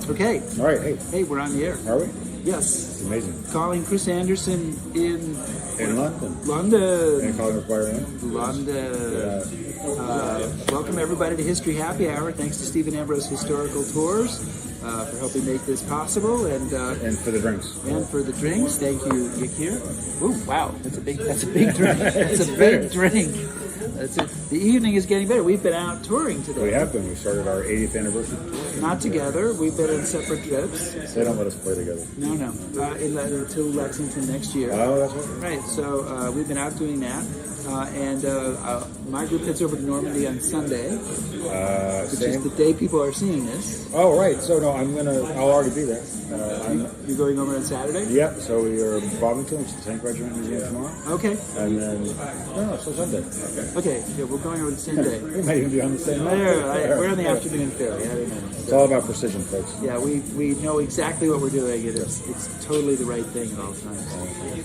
Okay. All right. Hey. Hey, we're on the air. Are we? Yes. It's amazing. Calling Chris Anderson in London. London. And calling McGuire London. Yeah. Welcome everybody to History Happy Hour. Thanks to Stephen Ambrose Historical Tours for helping make this possible, and for the drinks. And for the drinks, thank you, Yakir. Oh wow, that's a big drink. That's a big drink. That's it. The evening is getting better. We've been out touring today. We have been. We started our 80th anniversary tour. Not together. We've been on separate trips. They don't let us play together. No. Until Lexington next year. Oh, that's right. Right. So we've been out doing that. And my group heads over to Normandy on Sunday, which is the day people are seeing this. Oh, right. So, no, I'll already be there. You're going over on Saturday? Yep. So we are in Bovington, which is the Tank Regiment Museum tomorrow. Okay. And then, no, so Sunday. Okay. Yeah, we're going over the same day. We might even be on the same night. We're on the afternoon ferry. I don't know. It's all about precision, folks. Yeah, we know exactly what we're doing. It's totally the right thing at all times.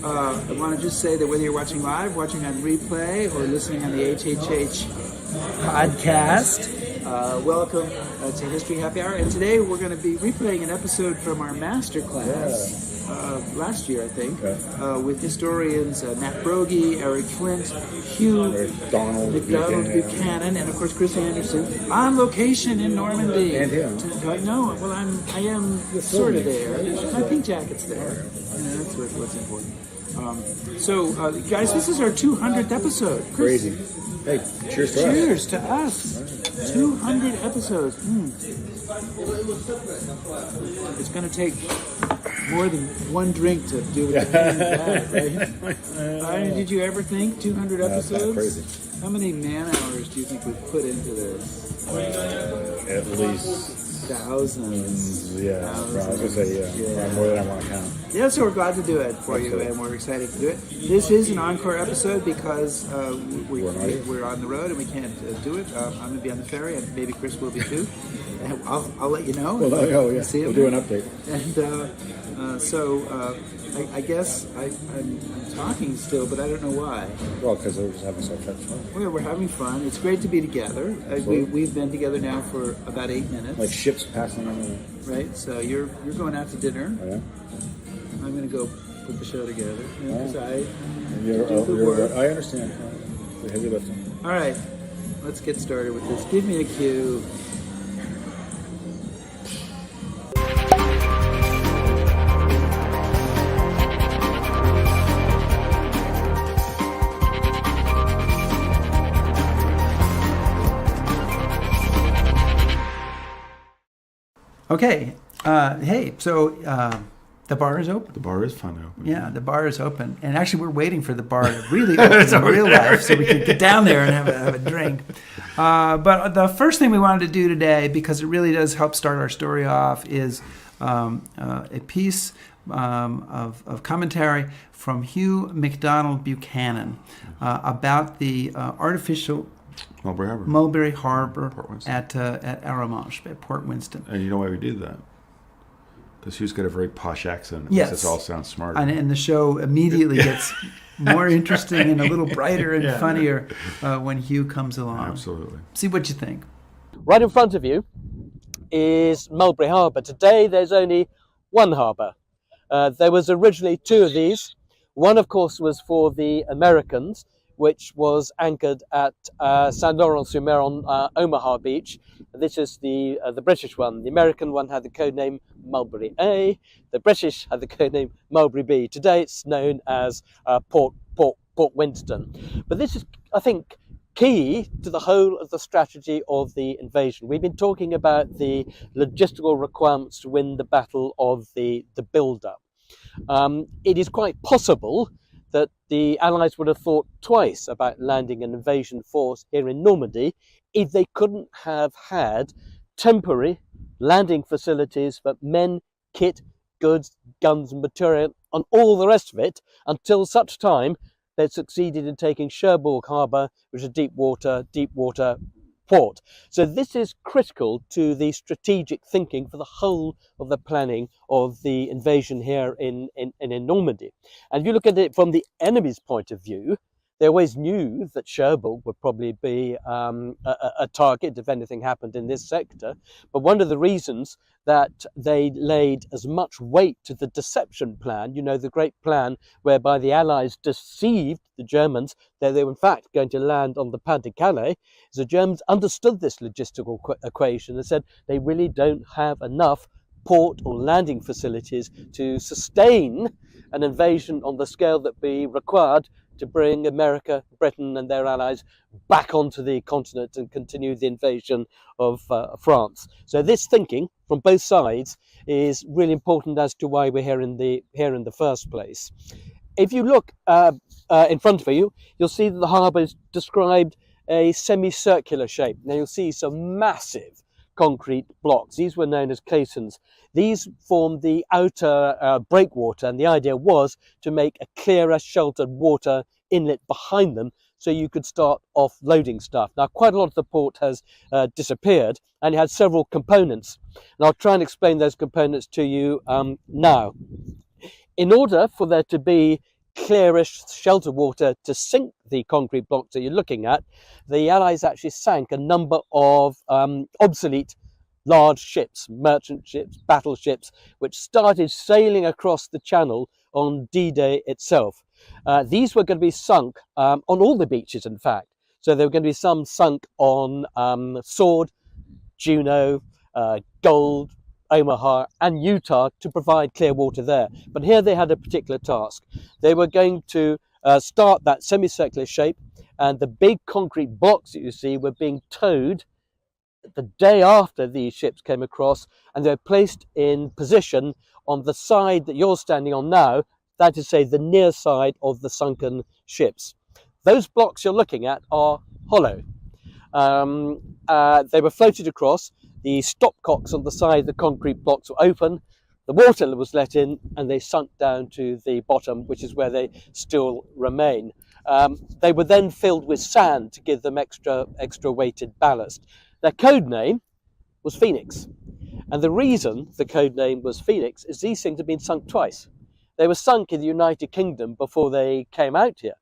I want to just say that whether you're watching live, watching on replay, or listening on the HHH podcast, welcome to History Happy Hour. And today we're going to be replaying an episode from our master class last year, I think, with historians Matt Broggie, Erik Flint, Hugh MacDonald-Buchanan, and of course Chris Anderson on location in Normandy. And him. No, well, I am sort of there. My pink jacket's there. That's what's important. So, guys, this is our 200th episode. Chris, Crazy. Hey, cheers to us. Cheers to us. 200 episodes. It's going to take more than one drink to do it. Right? Did you ever think 200 episodes? Crazy. How many man hours do you think we've put into this? At least thousands. Yeah, thousands. I was going to say, more than I want to count. Yeah, so we're glad to do it for you, and we're excited to do it. This is an encore episode because we're on the road and we can't do it. I'm going to be on the ferry, and maybe Chris will be too. And I'll let you know. Well, yeah. We'll do an update. And so I guess I'm talking still, but I don't know why. Well, because we're just having so much fun. We're having fun. It's great to be together. We've been together now for about 8 minutes. Like ships passing on the... Right, so you're going out to dinner. Oh, yeah? I'm going to go put the show together. Because I understand. The heavy lifting. All right, let's get started with this. Give me a cue. Okay. Hey, so the bar is open. The bar is fun open. Yeah, the bar is open. And actually, we're waiting for the bar to really open in real life so we can get down there and have a drink. But the first thing we wanted to do today, because it really does help start our story off, is a piece of commentary from Hugh MacDonald-Buchanan about the artificial Mulberry Harbor at Arromanches, at Port Winston. And you know why we did that? Because Hugh's got a very posh accent. Yes. This all sounds smart. And the show immediately gets more interesting and a little brighter and funnier when Hugh comes along. Absolutely. See what you think. Right in front of you is Mulberry Harbour. Today there's only one harbour. There was originally two of these. One, of course, was for the Americans, which was anchored at Saint-Laurent-sur-Mer on Omaha Beach. This is the British one. The American one had the codename Mulberry A. The British had the codename Mulberry B. Today it's known as Port Winston. But this is, I think, key to the whole of the strategy of the invasion. We've been talking about the logistical requirements to win the battle of the build-up. It is quite possible that the Allies would have thought twice about landing an invasion force here in Normandy if they couldn't have had temporary landing facilities for men, kit, goods, guns and material and all the rest of it until such time they'd succeeded in taking Cherbourg Harbour, which is a deep water port. So this is critical to the strategic thinking for the whole of the planning of the invasion here in Normandy. And if you look at it from the enemy's point of view, They always knew that Cherbourg would probably be a target if anything happened in this sector. But one of the reasons that they laid as much weight to the deception plan, you know, the great plan whereby the Allies deceived the Germans that they were in fact going to land on the Pas de Calais, is the Germans understood this logistical equation and said they really don't have enough port or landing facilities to sustain an invasion on the scale that be required to bring America, Britain and their allies back onto the continent and continue the invasion of France. So this thinking from both sides is really important as to why we're here in the first place. If you look in front of you, you'll see that the harbour is described a semicircular shape. Now you'll see some massive concrete blocks. These were known as caissons. These formed the outer breakwater, and the idea was to make a clearer, sheltered water inlet behind them so you could start offloading stuff. Now, quite a lot of the port has disappeared, and it had several components. And I'll try and explain those components to you now. In order for there to be clearish shelter water to sink the concrete blocks that you're looking at, the Allies actually sank a number of obsolete large ships, merchant ships, battleships, which started sailing across the channel on D-Day itself. These were going to be sunk on all the beaches, in fact. So there were going to be some sunk on Sword, Juno, Gold, Omaha and Utah to provide clear water there. But here they had a particular task. They were going to start that semicircular shape, and the big concrete blocks that you see were being towed the day after these ships came across, and they were placed in position on the side that you're standing on now, that is to say the near side of the sunken ships. Those blocks you're looking at are hollow. They were floated across. The stopcocks on the side of the concrete blocks were open, the water was let in, and they sunk down to the bottom, which is where they still remain. They were then filled with sand to give them extra weighted ballast. Their code name was Phoenix, and the reason the code name was Phoenix is these things had been sunk twice. They were sunk in the United Kingdom before they came out here.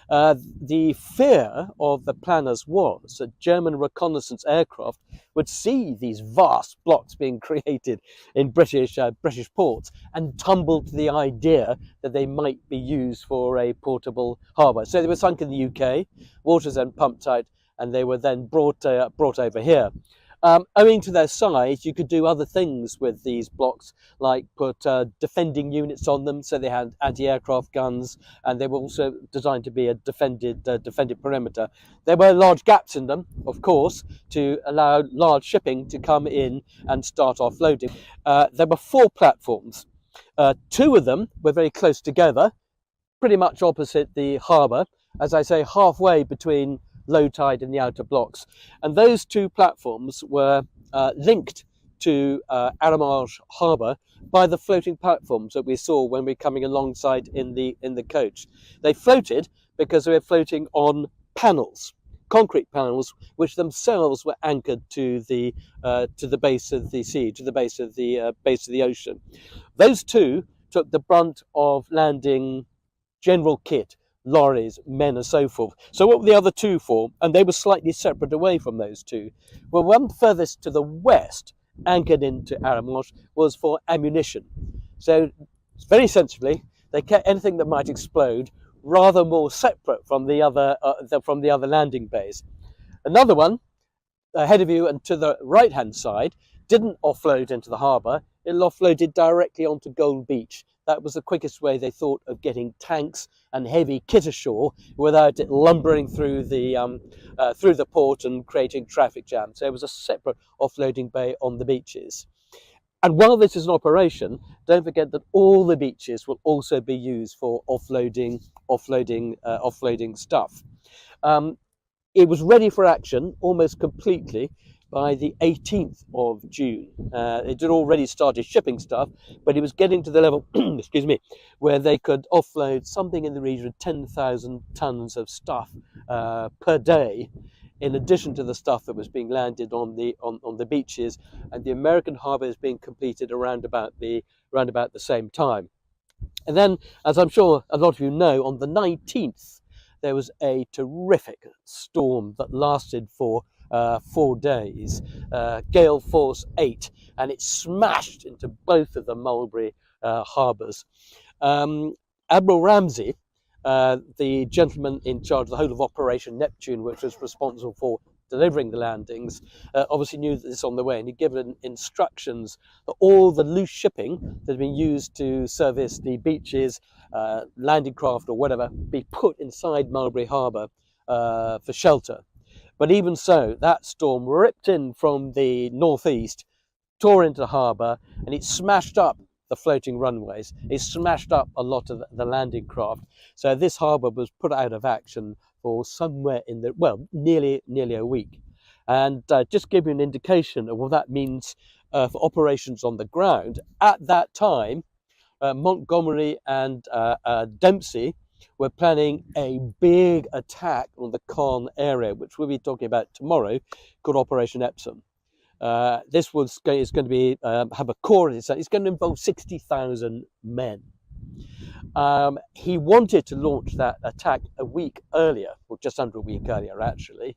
The fear of the planners was that German reconnaissance aircraft would see these vast blocks being created in British ports and tumble to the idea that they might be used for a portable harbour. So they were sunk in the UK, water was then pumped out, and they were then brought over here. Owing to their size, you could do other things with these blocks, like put defending units on them, so they had anti-aircraft guns, and they were also designed to be a defended perimeter. There were large gaps in them, of course, to allow large shipping to come in and start offloading. There were 4 platforms. 2 of them were very close together, pretty much opposite the harbour, as I say, halfway between low tide in the outer blocks, and those 2 platforms were linked to Armagh harbour by the floating platforms that we saw when we were coming alongside in the coach. They floated because they were floating on panels, concrete panels, which themselves were anchored to the base of the sea, to the base of the ocean. Those 2 took the brunt of landing general kit, lorries, men and so forth. So what were the other 2 for? And they were slightly separate away from those 2. Well, one furthest to the west, anchored into Armagh, was for ammunition. So very sensibly, they kept anything that might explode rather more separate from the other landing bays. Another one, ahead of you and to the right-hand side, didn't offload into the harbour. It offloaded directly onto Gold Beach. That was the quickest way they thought of getting tanks and heavy kit ashore without it lumbering through the port and creating traffic jams. So it was a separate offloading bay on the beaches. And while this is an operation, don't forget that all the beaches will also be used for offloading stuff. It was ready for action almost completely by the 18th of June. It had already started shipping stuff, but it was getting to the level, excuse me, where they could offload something in the region of 10,000 tons of stuff per day, in addition to the stuff that was being landed on the beaches, and the American harbour is being completed around about the same time. And then, as I'm sure a lot of you know, on the 19th, there was a terrific storm that lasted for 4 days, gale force 8, and it smashed into both of the Mulberry harbours. Admiral Ramsay, the gentleman in charge of the whole of Operation Neptune, which was responsible for delivering the landings, obviously knew this on the way, and he'd given instructions that all the loose shipping that had been used to service the beaches, landing craft or whatever, be put inside Mulberry Harbour for shelter. But even so, that storm ripped in from the northeast, tore into the harbour, and it smashed up the floating runways. It smashed up a lot of the landing craft. So this harbour was put out of action for somewhere in the, well, nearly a week. And just give you an indication of what that means for operations on the ground. At that time, Montgomery and Dempsey were planning a big attack on the Caen area, which we'll be talking about tomorrow, called Operation Epsom. This is going to be have a core. It's going to involve 60,000 men. He wanted to launch that attack a week earlier, or just under a week earlier, actually.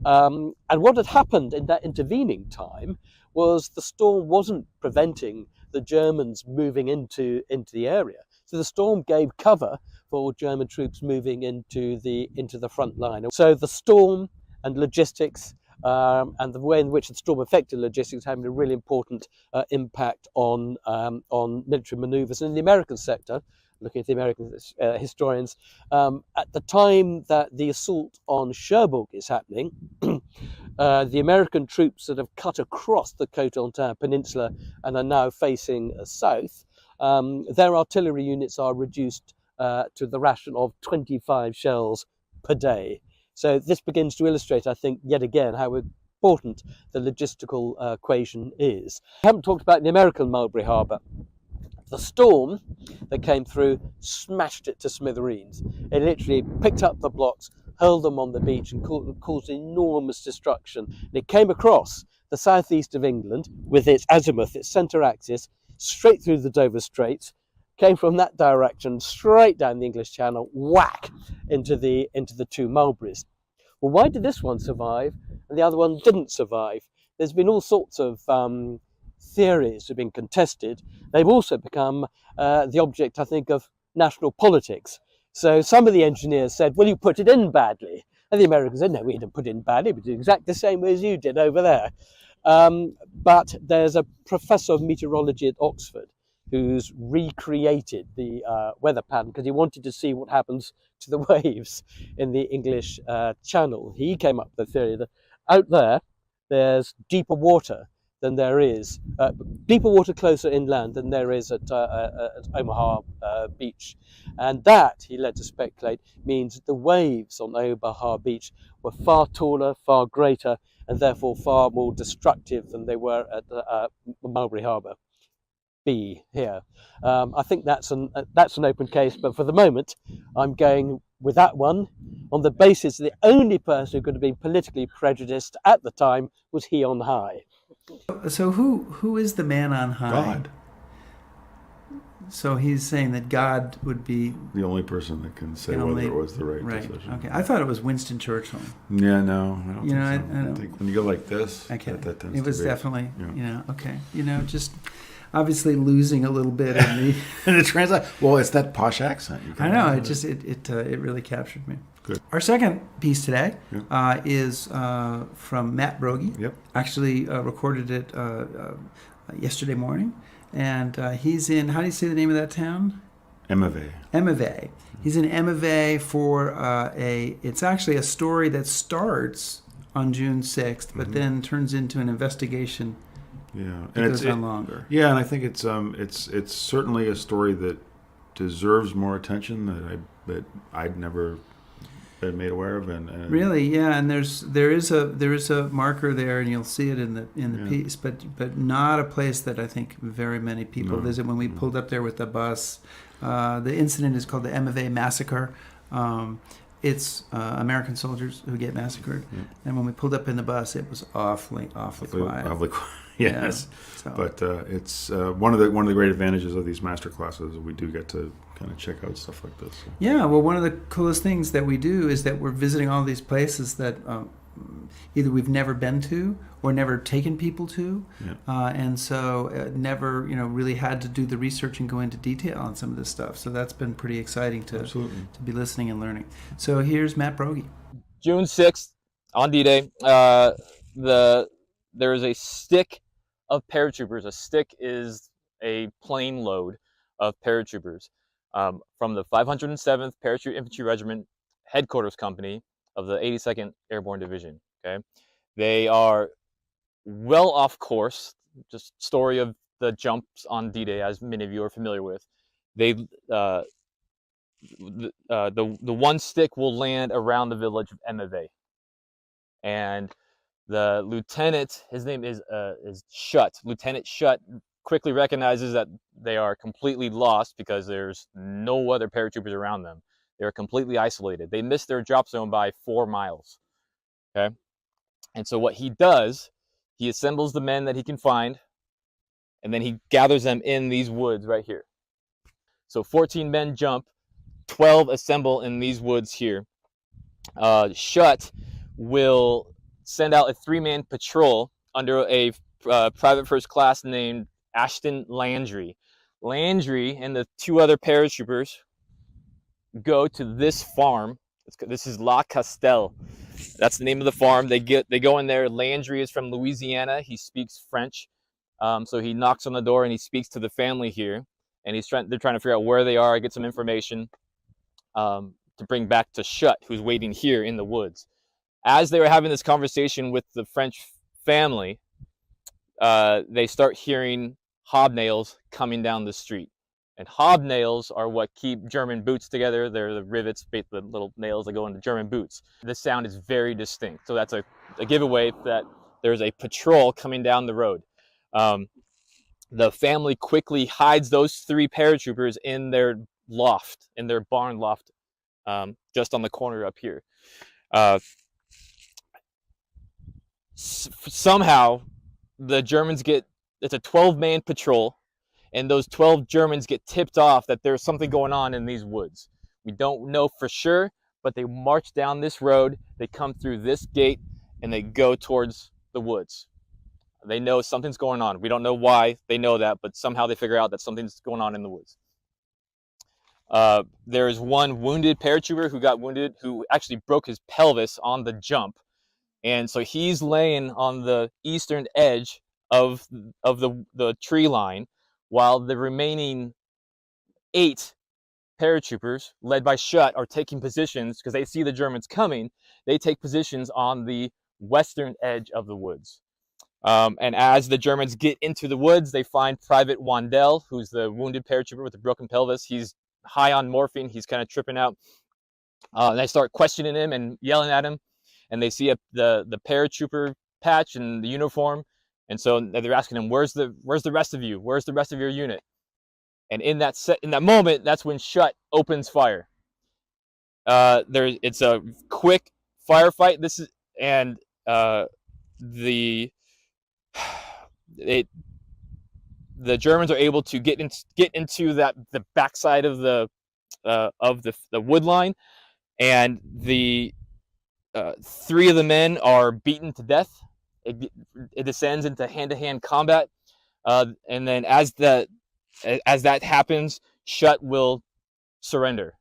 And what had happened in that intervening time was the storm wasn't preventing the Germans moving into the area. So the storm gave cover for German troops moving into the front line. So the storm and logistics, and the way in which the storm affected logistics having a really important impact on military manoeuvres. And in the American sector, looking at the American historians, at the time that the assault on Cherbourg is happening, the American troops that have cut across the Cotentin Peninsula and are now facing south, their artillery units are reduced to the ration of 25 shells per day. So this begins to illustrate, I think, yet again, how important the logistical equation is. I haven't talked about the American Mulberry Harbour. The storm that came through smashed it to smithereens. It literally picked up the blocks, hurled them on the beach, and caused enormous destruction. And it came across the southeast of England with its azimuth, its centre axis, straight through the Dover Straits, came from that direction straight down the English Channel, whack, into the two Mulberries. Well, why did this one survive and the other one didn't survive? There's been all sorts of theories have been contested. They've also become the object, I think, of national politics. So some of the engineers said, well, you put it in badly. And the Americans said, no, we didn't put it in badly. We did exactly the same way as you did over there. But there's a professor of meteorology at Oxford who's recreated the weather pattern because he wanted to see what happens to the waves in the English Channel. He came up with the theory that out there, there's deeper water than there is, deeper water closer inland than there is at Omaha Beach. And that, he led to speculate, means that the waves on Omaha Beach were far taller, far greater, and therefore far more destructive than they were at Mulberry Harbour B here. I think that's an open case, but for the moment, I'm going with that one on the basis that the only person who could have been politically prejudiced at the time was he on high. So who is the man on high? God. So he's saying that God would be The only person that can say whether it was the right decision. Okay, I thought it was Winston Churchill. Yeah, no, I don't think so. I I don't think when you go like this, Okay, that tends it was to be, definitely, yeah. okay, just obviously losing a little bit in the. And it translates. Well, it's that posh accent. I know it really captured me. Good. Our second piece today is from Matt Broggie. Yep. Actually recorded it yesterday morning, and he's in. How do you say the name of that town? Epsidoe. He's in Epsidoe for It's actually a story that starts on June 6th, but then turns into an investigation. Yeah, and it goes on longer. Yeah, and I think it's certainly a story that deserves more attention that I'd never been made aware of. And really, yeah, and there is a marker there, and you'll see it in the piece, but not a place that I think very many people visit. When we pulled up there with the bus, the incident is called the Epsidoe massacre. It's American soldiers who get massacred, and when we pulled up in the bus, it was awfully quiet. Yes, So. but it's one of the great advantages of these master classes. We do get to kind of check out stuff like this. So. Yeah, well, one of the coolest things that we do is that we're visiting all these places that either we've never been to or never taken people to, and so never really had to do the research and go into detail on some of this stuff. So that's been pretty exciting to be listening and learning. So here's Matt Broggie. June 6th on D-Day. There is a stick of paratroopers. A stick is a plane load of paratroopers from the 507th Parachute Infantry Regiment Headquarters Company of the 82nd Airborne Division. Okay, they are well off course. Just story of the jumps on D-Day, as many of you are familiar with. They the one stick will land around the village of Epsidoe, and the lieutenant, his name is Shutt. Lieutenant Shutt quickly recognizes that they are completely lost because there's no other paratroopers around them. They're completely isolated. They missed their drop zone by 4 miles. Okay, and so what he does, he assembles the men that he can find, and then he gathers them in these woods right here. So 14 men jump, 12 assemble in these woods here. Shutt will send out a 3-man patrol under a private first class named Ashton Landry. Landry and the 2 other paratroopers go to this farm. This is La Castelle. That's the name of the farm. They go in there. Landry is from Louisiana. He speaks French. So he knocks on the door and he speaks to the family here. And they're trying to figure out where they are, get some information to bring back to Shutt, who's waiting here in the woods. As they were having this conversation with the French family, they start hearing hobnails coming down the street. And hobnails are what keep German boots together. They're the rivets, the little nails that go into German boots. This sound is very distinct. So that's a giveaway that there's a patrol coming down the road. The family quickly hides those 3 paratroopers in their loft, in their barn loft, just on the corner up here. Somehow, the Germans it's a 12-man patrol, and those 12 Germans get tipped off that there's something going on in these woods. We don't know for sure, but they march down this road, they come through this gate, and they go towards the woods. They know something's going on. We don't know why they know that, but somehow they figure out that something's going on in the woods. There is one wounded paratrooper who got wounded, who actually broke his pelvis on the jump. And so he's laying on the eastern edge of the tree line, while the remaining 8 paratroopers, led by Shutt, are taking positions because they see the Germans coming. They take positions on the western edge of the woods. And as the Germans get into the woods, they find Private Wandel, who's the wounded paratrooper with the broken pelvis. He's high on morphine. He's kind of tripping out. And they start questioning him and yelling at him. And they see the paratrooper patch and the uniform. And so they're asking him, where's the rest of you? Where's the rest of your unit? And in that moment, that's when Shutt opens fire. It's a quick firefight. The Germans are able to get into the backside of the wood line, and the 3 of the men are beaten to death. It descends into hand-to-hand combat, and then as that happens, Shutt will surrender.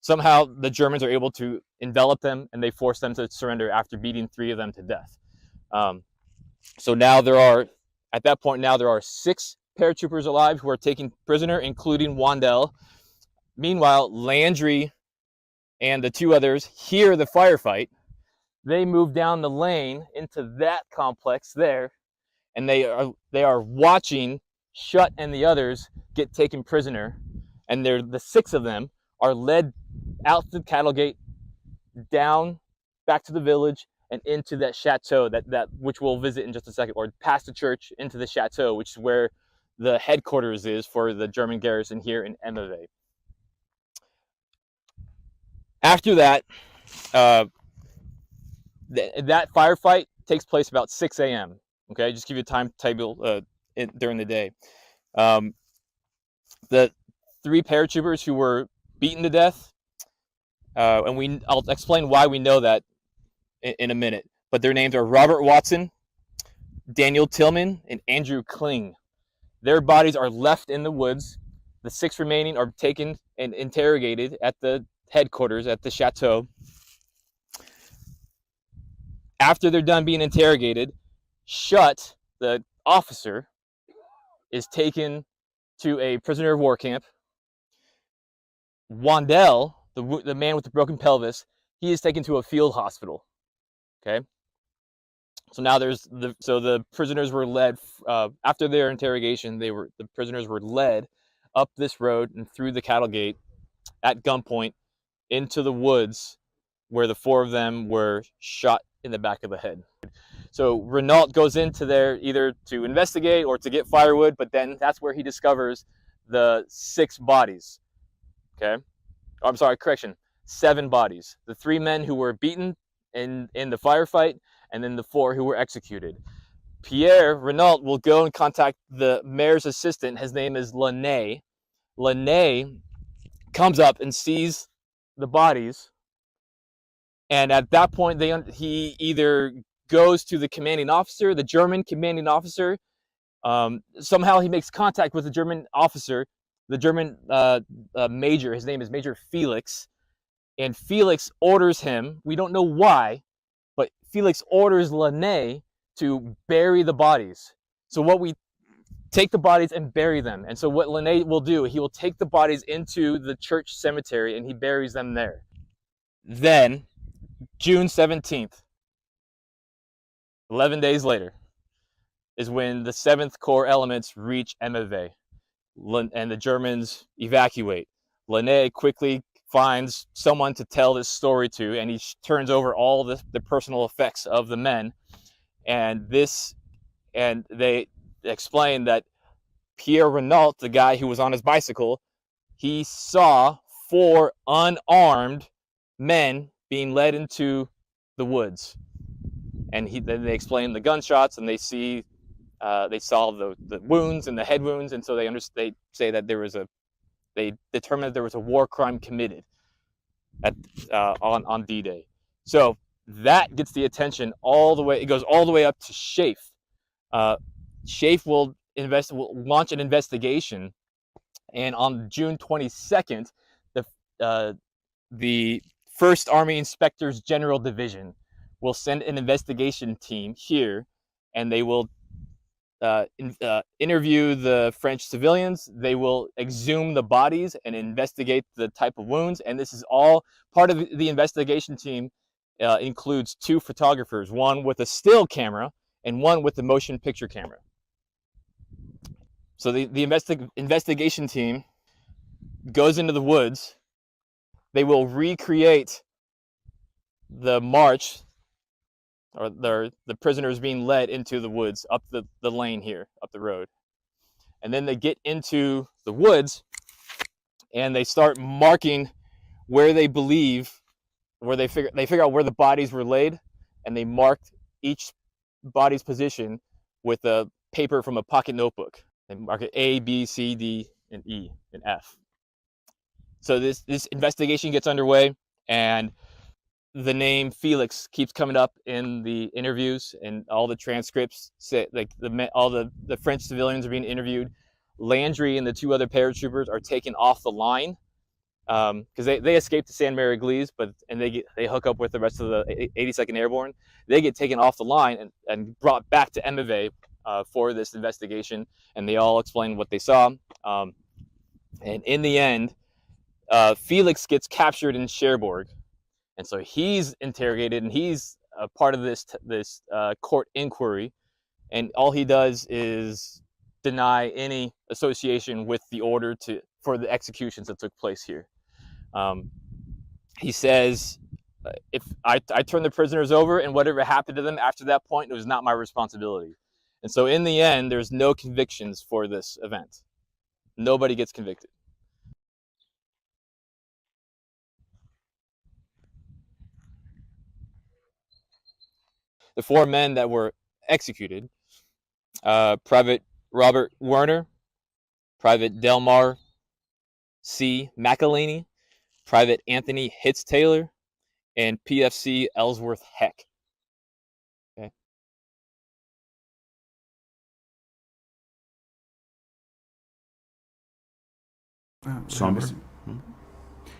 Somehow the Germans are able to envelop them, and they force them to surrender after beating 3 of them to death. So now there are 6 paratroopers alive who are taken prisoner, including Wandel. Meanwhile, Landry and the 2 others hear the firefight. They move down the lane into that complex there, and they are watching Shutt and the others get taken prisoner. And the 6 of them are led out the cattle gate, down back to the village, and into that chateau that which we'll visit in just a second, or past the church into the chateau, which is where the headquarters is for the German garrison here in Epsidoe. After that, that firefight takes place about 6 a.m. Okay, just give you a timetable during the day. The 3 paratroopers who were beaten to death, and I'll explain why we know that in a minute. But their names are Robert Watson, Daniel Tillman, and Andrew Kling. Their bodies are left in the woods. The 6 remaining are taken and interrogated at the headquarters at the chateau. After they're done being interrogated, Schutt, the officer, is taken to a prisoner of war camp. Wandel, the man with the broken pelvis, he is taken to a field hospital. Okay. So now the prisoners were led after their interrogation. The prisoners were led up this road and through the cattle gate at gunpoint into the woods, where the 4 of them were shot in the back of the head. So Renault goes into there either to investigate or to get firewood, but then that's where he discovers the 6 bodies. Okay, oh, I'm sorry, correction, 7 bodies. The 3 men who were beaten in the firefight, and then the 4 who were executed. Pierre Renault will go and contact the mayor's assistant. His name is Launay. Launay comes up and sees the bodies, and at that point he either goes to the commanding officer, the German commanding officer. Somehow he makes contact with the German officer, the German major. His name is Major Felix, and Felix orders him, we don't know why, but Felix orders Launay to bury the bodies. So we take the bodies and bury them. And so what Launay will do, he will take the bodies into the church cemetery and he buries them there. Then, June 17th, 11 days later, is when the 7th Corps elements reach Epsidoe, and the Germans evacuate. Launay quickly finds someone to tell this story to, and he turns over all the personal effects of the men. And they explain that Pierre Renault, the guy who was on his bicycle, he saw 4 unarmed men being led into the woods. And then they explain the gunshots, and they saw the wounds and the head wounds, and so they say that they determined that there was a war crime committed on D-Day. So that gets the attention all the way. It goes all the way up to Schaeff. Schaeff will launch an investigation, and on June 22nd, the First Army Inspectors General Division will send an investigation team here, and they will interview the French civilians. They will exhume the bodies and investigate the type of wounds. And this is all part of the investigation team. Includes 2 photographers, one with a still camera and one with the motion picture camera. So the investigation team goes into the woods. They will recreate the march, or the prisoners being led into the woods up the lane here, up the road. And then they get into the woods and they start marking where they believe, where they figure out where the bodies were laid, and they marked each body's position with a paper from a pocket notebook. They mark it A, B, C, D, and E, and F. So this investigation gets underway, and the name Felix keeps coming up in the interviews, and all the transcripts say, like, all the French civilians are being interviewed. Landry and the 2 other paratroopers are taken off the line because they escape to San Mary-Glise, and they hook up with the rest of the 82nd Airborne. They get taken off the line and brought back to Epsidoe for this investigation, and they all explain what they saw. And in the end, Felix gets captured in Cherbourg. And so he's interrogated, and he's a part of this court inquiry. And all he does is deny any association with the order for the executions that took place here. He says, if I turned the prisoners over, and whatever happened to them after that point, it was not my responsibility. And so in the end, there's no convictions for this event. Nobody gets convicted. The 4 men that were executed Private Robert Werner, Private Delmar C. McElhaney, Private Anthony Hitz Taylor, and PFC Ellsworth Heck. Okay. Somber.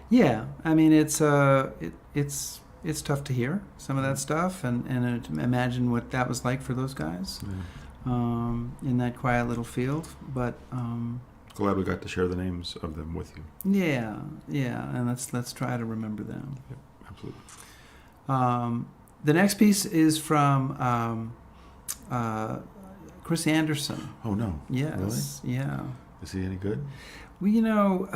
Yeah, I mean it's tough to hear some of that stuff, and imagine what that was like for those guys in that quiet little field. But glad we got to share the names of them with you. yeah, and let's try to remember them. Yep, absolutely. The next piece is from Chris Anderson. Oh no! Yes, Really? yeah. Is he any good? Well,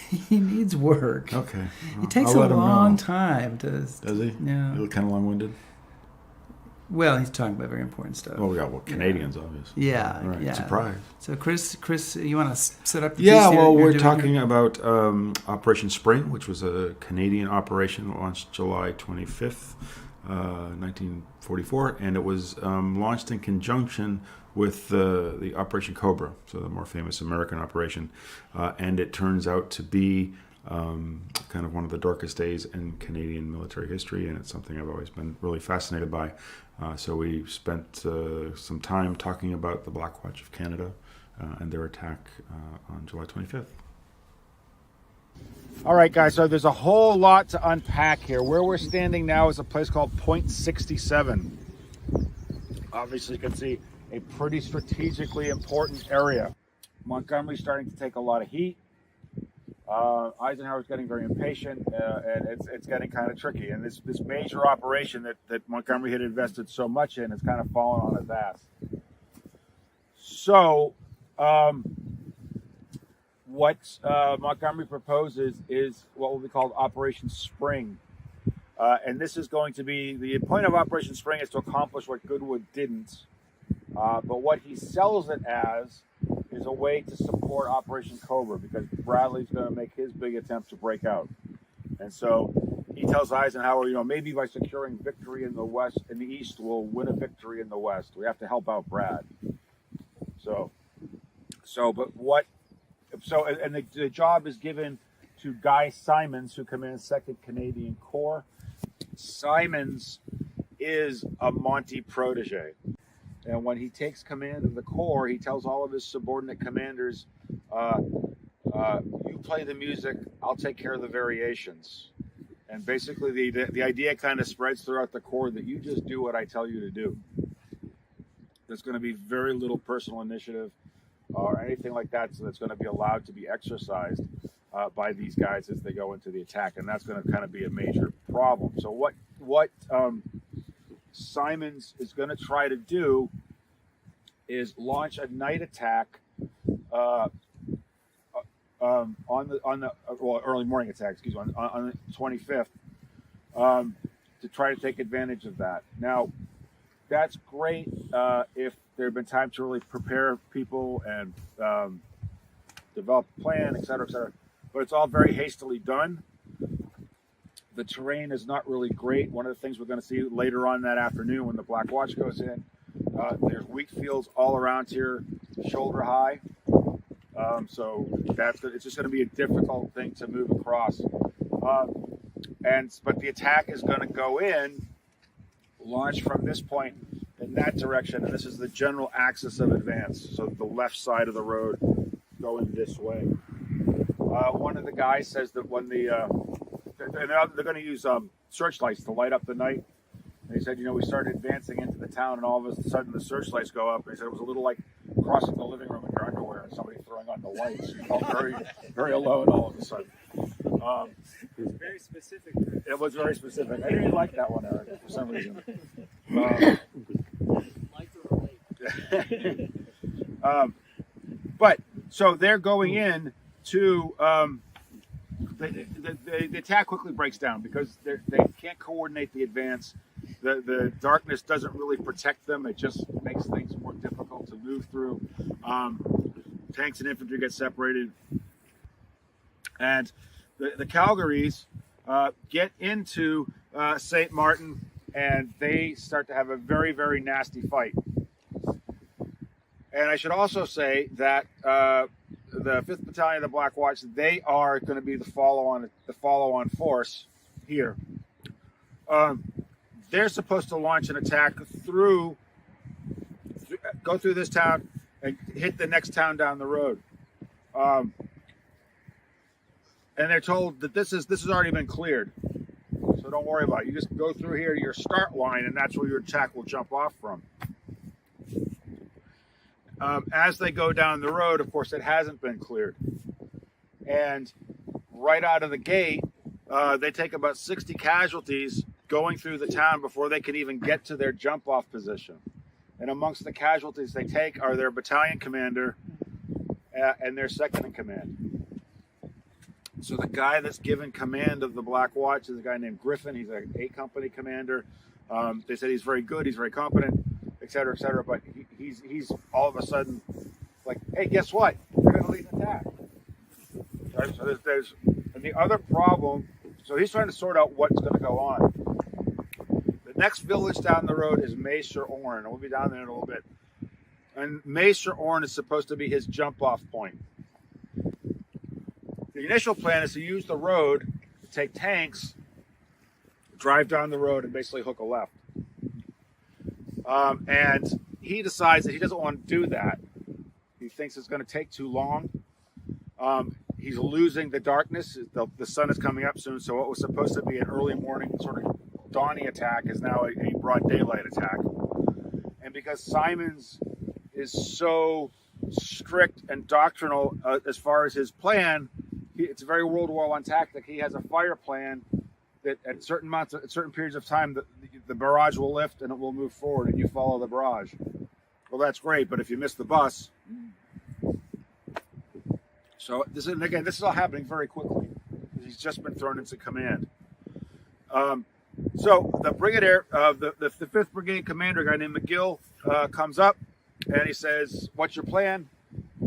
he needs work. Okay. He takes I'll a let him long know. time to. Does he? Yeah. You look kind of long-winded. Well, he's talking about very important stuff. Oh, yeah. Well, Canadians, obviously. Yeah, All right. yeah. Surprise. So, Chris, you want to set up the Yeah, piece well, you're we're doing talking here? about Operation Spring, which was a Canadian operation launched July 25th, 1944, and it was launched in conjunction with the Operation Cobra, so the more famous American operation, and it turns out to be kind of one of the darkest days in Canadian military history, and it's something I've always been really fascinated by. So we spent some time talking about the Black Watch of Canada and their attack on July 25th. All right, guys, so there's a whole lot to unpack here. Where we're standing now is a place called Point 67. Obviously, you can see a pretty strategically important area. Montgomery's starting to take a lot of heat. Eisenhower's getting very impatient, and it's getting kind of tricky. And this major operation that Montgomery had invested so much in has kind of fallen on his ass. So, what Montgomery proposes is what will be called Operation Spring. And this is going to be, the point of Operation Spring is to accomplish what Goodwood didn't. But what he sells it as is a way to support Operation Cobra, because Bradley's going to make his big attempt to break out. And so he tells Eisenhower, maybe by securing victory in the West, in the East, we'll win a victory in the West. We have to help out Brad. The job is given to Guy Simons, who commands 2nd Canadian Corps. Simons is a Monty protege. And when he takes command of the Corps, he tells all of his subordinate commanders, you play the music, I'll take care of the variations. And basically the idea kind of spreads throughout the Corps that you just do what I tell you to do. There's going to be very little personal initiative or anything like that, so that's going to be allowed to be exercised by these guys as they go into the attack. And that's going to kind of be a major problem. So what Simons is going to try to do is launch a night attack early morning attack, on the 25th, to try to take advantage of that. Now, that's great if there had been time to really prepare people and develop a plan, et cetera, but it's all very hastily done. The terrain is not really great. One of the things we're going to see later on that afternoon when the Black Watch goes in, there's wheat fields all around here, shoulder high. So it's just going to be a difficult thing to move across. But the attack is going to go in, launch from this point in that direction, and this is the general axis of advance. So the left side of the road going this way. One of the guys says that when they're going to use searchlights to light up the night. And he said, we started advancing into the town, and all of a sudden the searchlights go up. And he said it was a little like crossing the living room in your underwear and somebody throwing on the lights. You felt very, very alone all of a sudden. It was very specific. It was very specific. I didn't like that one, Eric, for some reason. So they're going in to the attack quickly breaks down because they can't coordinate the advance. The darkness doesn't really protect them. It just makes things more difficult to move through. Tanks and infantry get separated. And the Calgarys get into St. Martin, and they start to have a very, very nasty fight. And I should also say that the 5th Battalion of the Black Watch, they are going to be the follow-on force here. They're supposed to launch an attack go through this town and hit the next town down the road. And they're told that this has already been cleared, so don't worry about it. You just go through here to your start line, and that's where your attack will jump off from. As they go down the road, of course, it hasn't been cleared. And right out of the gate, they take about 60 casualties going through the town before they can even get to their jump-off position. And amongst the casualties they take are their battalion commander and their second in command. So the guy that's given command of the Black Watch is a guy named Griffin. He's an A company commander. They said he's very good, he's very competent, et cetera, but he's all of a sudden like, hey, guess what? We're going to lead an attack. Right? So and the other problem, so he's trying to sort out what's going to go on. The next village down the road is Mairie, and we'll be down there in a little bit. And Mairie is supposed to be his jump-off point. The initial plan is to use the road to take tanks, drive down the road, and basically hook a left. And he decides that he doesn't want to do that. He thinks it's going to take too long. He's losing the darkness. The sun is coming up soon, so what was supposed to be an early morning sort of dawning attack is now a broad daylight attack. And because Simons is so strict and doctrinal as far as his plan, it's a very World War I tactic. He has a fire plan that at certain periods of time, the barrage will lift and it will move forward, and you follow the barrage. Well, that's great, but if you miss the bus, so this is all happening very quickly. He's just been thrown into command. So the brigadier, the 5th Brigade commander, a guy named McGill, comes up and he says, "What's your plan?"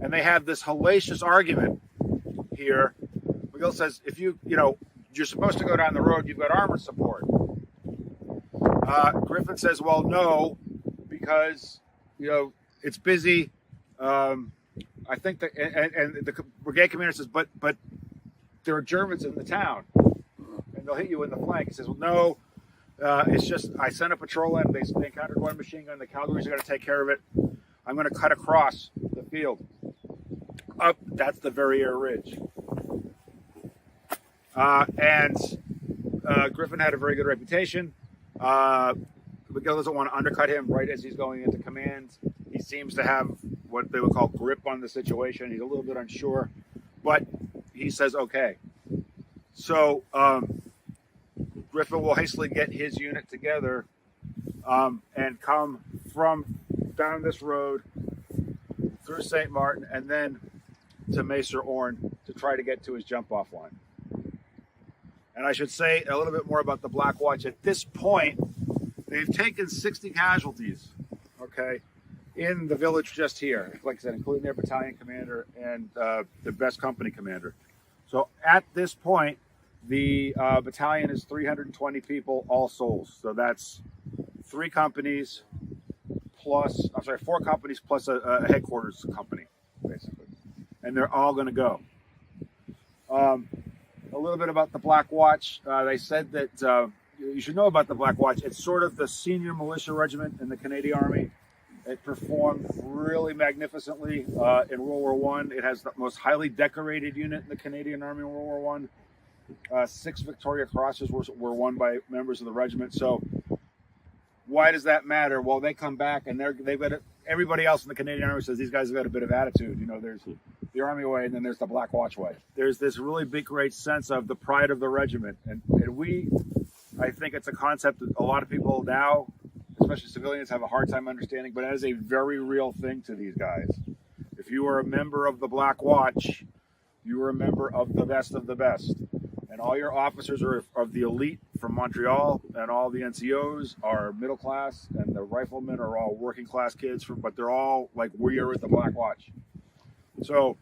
And they have this hellacious argument here. McGill says, "If you're supposed to go down the road, you've got armor support." Griffin says, "Well, no, because it's busy." I think that, and the brigade commander says, but there are Germans in the town, and they'll hit you in the flank. He says, "Well, no, it's just I sent a patrol in. They encountered one machine gun. The cavalry's are going to take care of it. I'm going to cut across the field. Up, that's the Verrières Ridge." And Griffin had a very good reputation. McGill doesn't want to undercut him right as he's going into command. He seems to have what they would call grip on the situation. He's a little bit unsure, but he says okay. So Griffin will hastily get his unit together and come from down this road through St. Martin and then to Mairie to try to get to his jump-off line. And I should say a little bit more about the Black Watch. At this point, they've taken 60 casualties, okay, in the village just here, like I said, including their battalion commander and the best company commander. So at this point, the battalion is 320 people, all souls. So that's 4 companies plus a headquarters company, basically. And they're all going to go. A little bit about the Black Watch. They said that you should know about the Black Watch. It's sort of the senior militia regiment in the Canadian Army. It performed really magnificently in World War I. It has the most highly decorated unit in the Canadian Army in World War I. 6 Victoria Crosses were won by members of the regiment. So why does that matter? Well, they come back and they've got everybody else in the Canadian Army says these guys have got a bit of attitude. There's the Army way, and then there's the Black Watch way. There's this really big, great sense of the pride of the regiment, and I think it's a concept that a lot of people now, especially civilians, have a hard time understanding, but that is a very real thing to these guys. If you are a member of the Black Watch, you are a member of the best, and all your officers are of the elite from Montreal, and all the NCOs are middle class, and the riflemen are all working class kids, but they're all like, we are at the Black Watch. So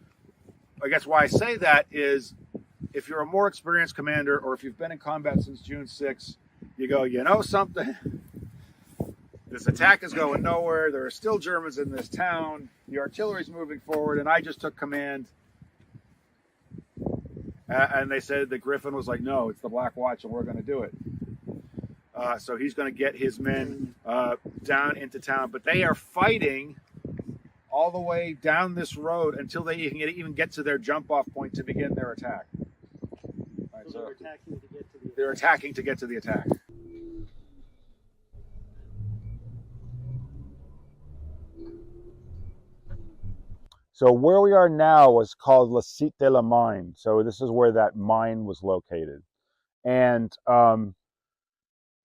I guess why I say that is if you're a more experienced commander, or if you've been in combat since June 6th, you go, something, this attack is going nowhere. There are still Germans in this town. The artillery's moving forward, and I just took command. And they said that Griffin was like, no, it's the Black Watch, and we're going to do it. So he's going to get his men down into town. But they are fighting all the way down this road until they even get to their jump-off point to begin their attack. Right, so they're attacking to get to the attack. So where we are now was called Le Site de la Mine. So this is where that mine was located. And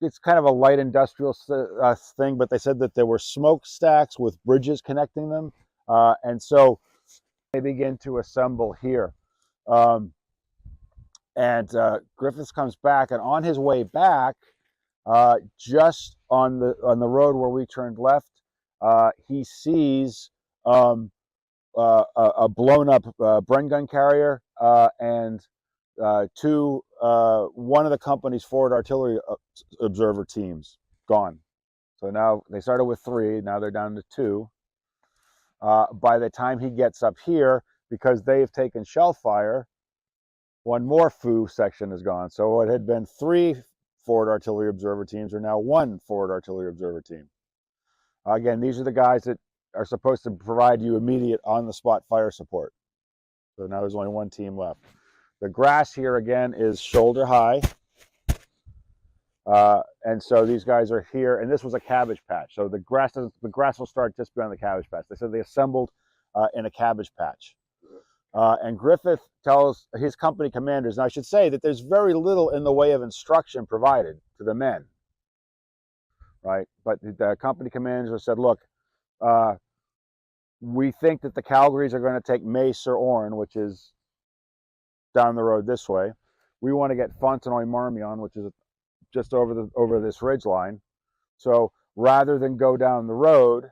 it's kind of a light industrial thing, but they said that there were smokestacks with bridges connecting them. And so they begin to assemble here. Griffiths comes back, and on his way back, just on the road where we turned left, he sees a blown up Bren gun carrier and one of the company's forward artillery observer teams gone. So now they started with 3, now they're down to 2. By the time he gets up here, because they've taken shell fire, one more FOO section is gone. So it had been 3 forward artillery observer teams are now 1 forward artillery observer team. Again, these are the guys that are supposed to provide you immediate on-the-spot fire support. So now there's only 1 team left. The grass here again is shoulder high. And so these guys are here, and this was a cabbage patch. So the grass will start just beyond the cabbage patch. They said they assembled in a cabbage patch. And Griffith tells his company commanders, and I should say that there's very little in the way of instruction provided to the men, right? But the company commanders said, look, we think that the Calgarys are going to take Mairie, which is down the road this way. We want to get Fontenoy-Marmion, which is just over this ridge line. So rather than go down the road,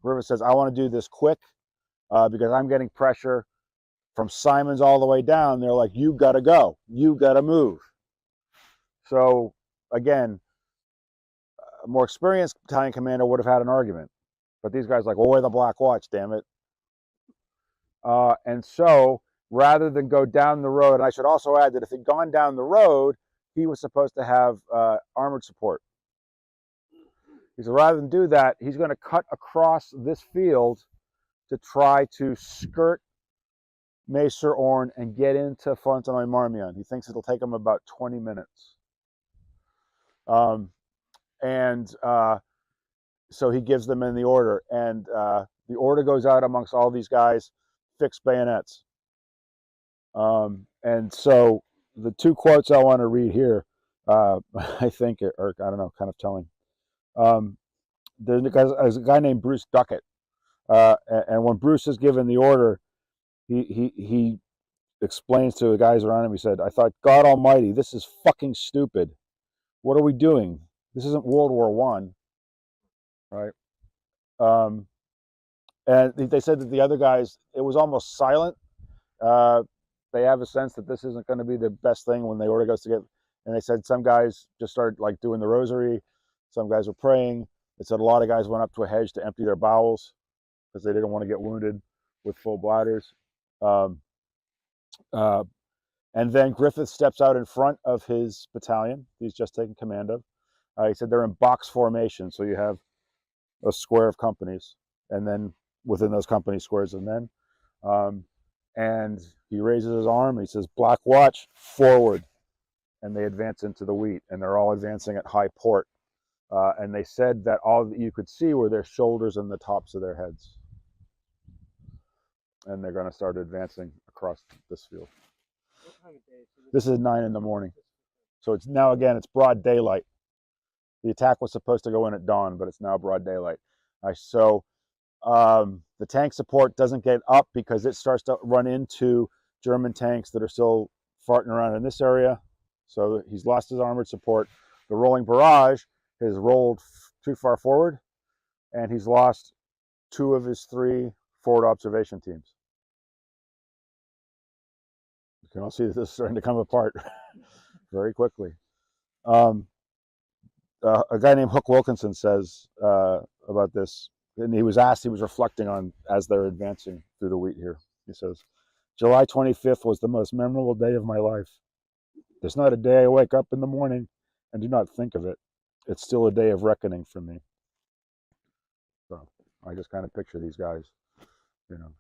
Griffith says, I want to do this quick because I'm getting pressure from Simons all the way down. They're like, you got to go. You got to move. So again, a more experienced battalion commander would have had an argument. But these guys are like, well, we're the Black Watch, damn it. And so rather than go down the road, and I should also add that if he'd gone down the road, he was supposed to have armored support. He said rather than do that, he's going to cut across this field to try to skirt Mairie and get into Fontenoy-Marmion. He thinks it'll take him about 20 minutes. So he gives them in the order, and the order goes out amongst all these guys, fixed bayonets. And so the 2 quotes I want to read here, I think are, I don't know, kind of telling. There's a guy named Bruce Duckett, and when Bruce is given the order, he explains to the guys around him, he said, I thought, God almighty, this is fucking stupid. What are we doing? This isn't World War I. Right. And they said that the other guys, it was almost silent. They have a sense that this isn't going to be the best thing when the order goes to get. And they said some guys just started like doing the rosary. Some guys were praying. They said a lot of guys went up to a hedge to empty their bowels because they didn't want to get wounded with full bladders. And then Griffith steps out in front of his battalion he's just taken command of. He said they're in box formation. So you have a square of companies, and then within those company squares of men. And he raises his arm and he says, Black Watch, forward. And they advance into the wheat, and they're all advancing at high port. And they said that all that you could see were their shoulders and the tops of their heads. And they're going to start advancing across this field. This is 9 in the morning. So it's now, again, it's broad daylight. The attack was supposed to go in at dawn, but it's now broad daylight. So the tank support doesn't get up because it starts to run into German tanks that are still farting around in this area. So he's lost his armored support. The rolling barrage has rolled too far forward, and he's lost 2 of his 3 forward observation teams. You can all see that this is starting to come apart very quickly. a guy named Hook Wilkinson says about this, and he was asked, he was reflecting on as they're advancing through the wheat here. He says, July 25th was the most memorable day of my life. There's not a day I wake up in the morning and do not think of it. It's still a day of reckoning for me. So I just kind of picture these guys, you know,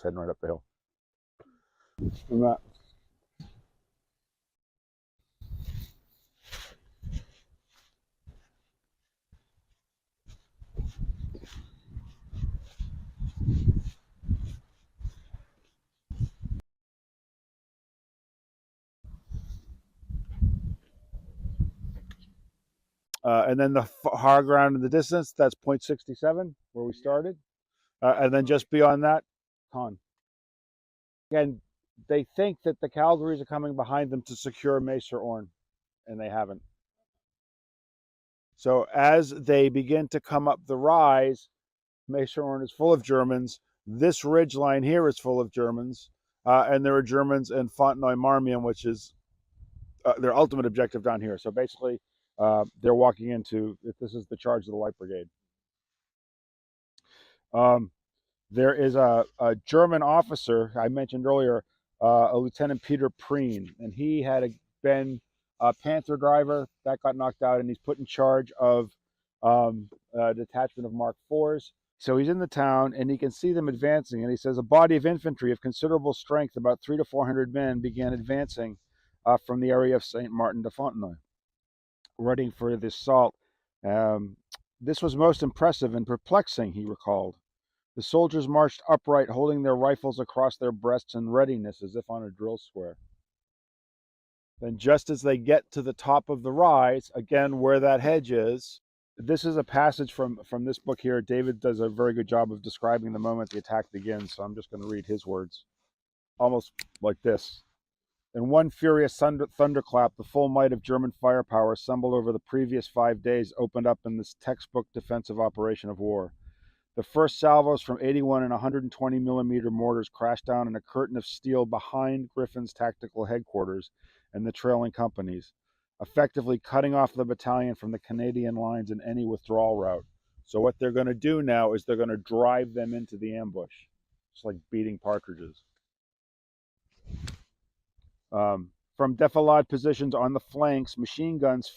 heading right up the hill. And that, and then the high ground in the distance, that's 0.67 where we started. And then just beyond that, Con. Again, they think that the Calgaries are coming behind them to secure Macer Orne, and they haven't. So as they begin to come up the rise, Macer Orne is full of Germans. This ridge line here is full of Germans, and there are Germans in Fontenoy-Marmion, which is their ultimate objective down here. So basically, they're walking into, this is the charge of the Light Brigade. There is a German officer I mentioned earlier, a Lieutenant Peter Preen, and he had been a Panther driver that got knocked out, and he's put in charge of a detachment of Mark IVs. So he's in the town, and he can see them advancing, and he says a body of infantry of considerable strength, about 300 to 400 men, began advancing from the area of St. Martin de Fontenoy, ready for the assault. This was most impressive and perplexing, he recalled. The soldiers marched upright, holding their rifles across their breasts in readiness, as if on a drill square. Then just as they get to the top of the rise, again where that hedge is, this is a passage from this book here. David does a very good job of describing the moment the attack begins, so I'm just going to read his words. Almost like this. In one furious thunderclap, the full might of German firepower assembled over the previous 5 days opened up in this textbook defensive operation of war. The first salvos from 81 and 120 millimeter mortars crashed down in a curtain of steel behind Griffin's tactical headquarters and the trailing companies, effectively cutting off the battalion from the Canadian lines in any withdrawal route. So what they're going to do now is they're going to drive them into the ambush. It's like beating partridges. From defilade positions on the flanks, machine guns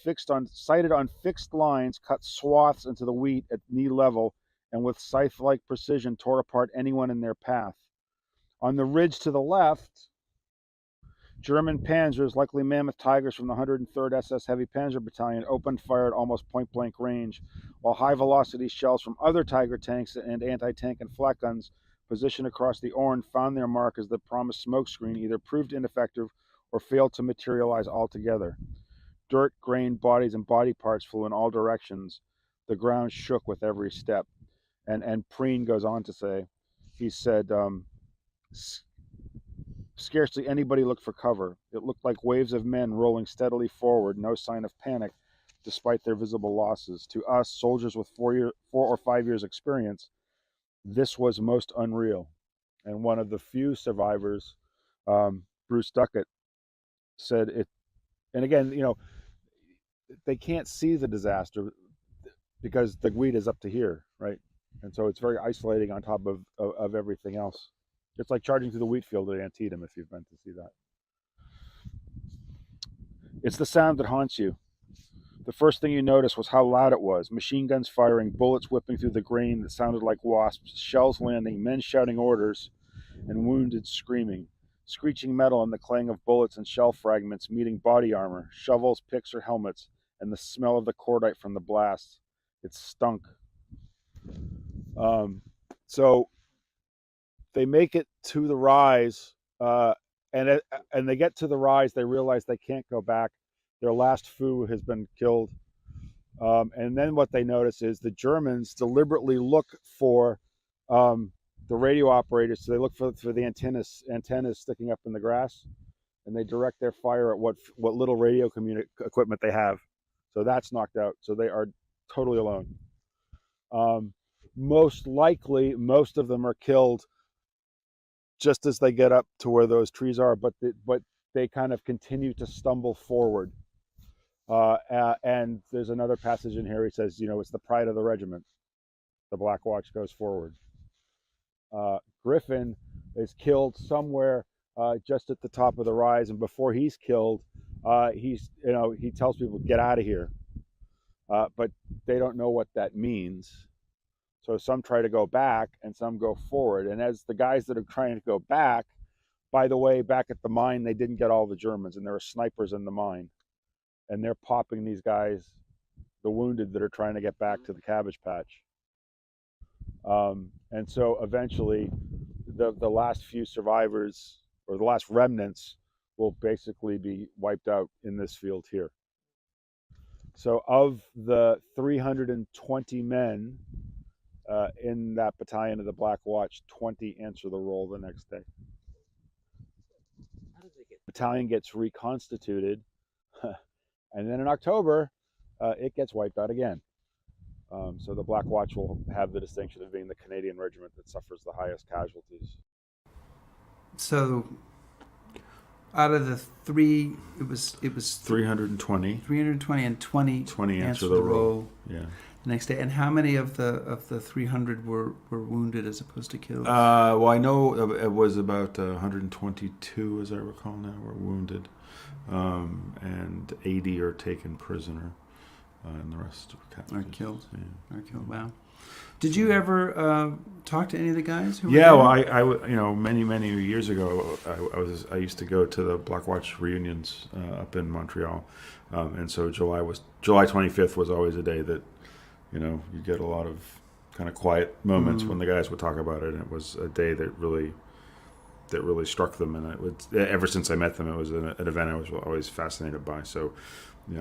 sighted on fixed lines cut swaths into the wheat at knee level and with scythe-like precision tore apart anyone in their path. On the ridge to the left, German panzers, likely Mammoth Tigers from the 103rd SS Heavy Panzer Battalion, opened fire at almost point-blank range, while high-velocity shells from other Tiger tanks and anti-tank and flak guns positioned across the Orne found their mark as the promised smokescreen either proved ineffective or failed to materialize altogether. Dirt, grain, bodies, and body parts flew in all directions. The ground shook with every step. And Preen goes on to say, he said, scarcely anybody looked for cover. It looked like waves of men rolling steadily forward, no sign of panic, despite their visible losses. To us, soldiers with 4 or 5 years experience, this was most unreal. And one of the few survivors, Bruce Duckett, said it, and again, you know, they can't see the disaster because the wheat is up to here, right? And so it's very isolating on top of everything else. It's like charging through the wheat field at Antietam, if you've been to see that. It's the sound that haunts you. The first thing you noticed was how loud it was. Machine guns firing, bullets whipping through the grain that sounded like wasps, shells landing, men shouting orders, and wounded screaming. Screeching metal and the clang of bullets and shell fragments meeting body armor, shovels, picks, or helmets, and the smell of the cordite from the blasts. It stunk. So they make it to the rise, and they get to the rise. They realize they can't go back. Their last foo has been killed. And then what they notice is the Germans deliberately look for the radio operators. So they look for the antennas sticking up in the grass, and they direct their fire at what little radio equipment they have. So that's knocked out. So they are totally alone. Most likely, most of them are killed just as they get up to where those trees are, but they kind of continue to stumble forward. And there's another passage in here. He says, you know, it's the pride of the regiment. The Black Watch goes forward. Griffin is killed somewhere just at the top of the rise, and before he's killed, he tells people, get out of here. But they don't know what that means. So some try to go back and some go forward. And as the guys that are trying to go back, by the way, back at the mine, they didn't get all the Germans, and there are snipers in the mine. And they're popping these guys, the wounded that are trying to get back to the cabbage patch. And so eventually the last few survivors, or the last remnants, will basically be wiped out in this field here. So of the 320 men in that battalion of the Black Watch, 20 answer the roll the next day. Battalion gets reconstituted, and then in October, it gets wiped out again. So the Black Watch will have the distinction of being the Canadian regiment that suffers the highest casualties. So out of the three, it was 320. 320 and 20 answer the roll. Yeah. The next day. And how many of the 300 were wounded as opposed to killed? Well, I know it was about 122, as I recall now, were wounded, and 80 are taken prisoner, and the rest are killed. Yeah. Are killed. Wow. Did you ever talk to any of the guys who were Yeah, there? well, I many years ago, I used to go to the Black Watch reunions up in Montreal, and so July 25th was always a day that, you get a lot of kind of quiet moments when the guys would talk about it, and it was a day that really struck them, and ever since I met them, it was an event I was always fascinated by. So,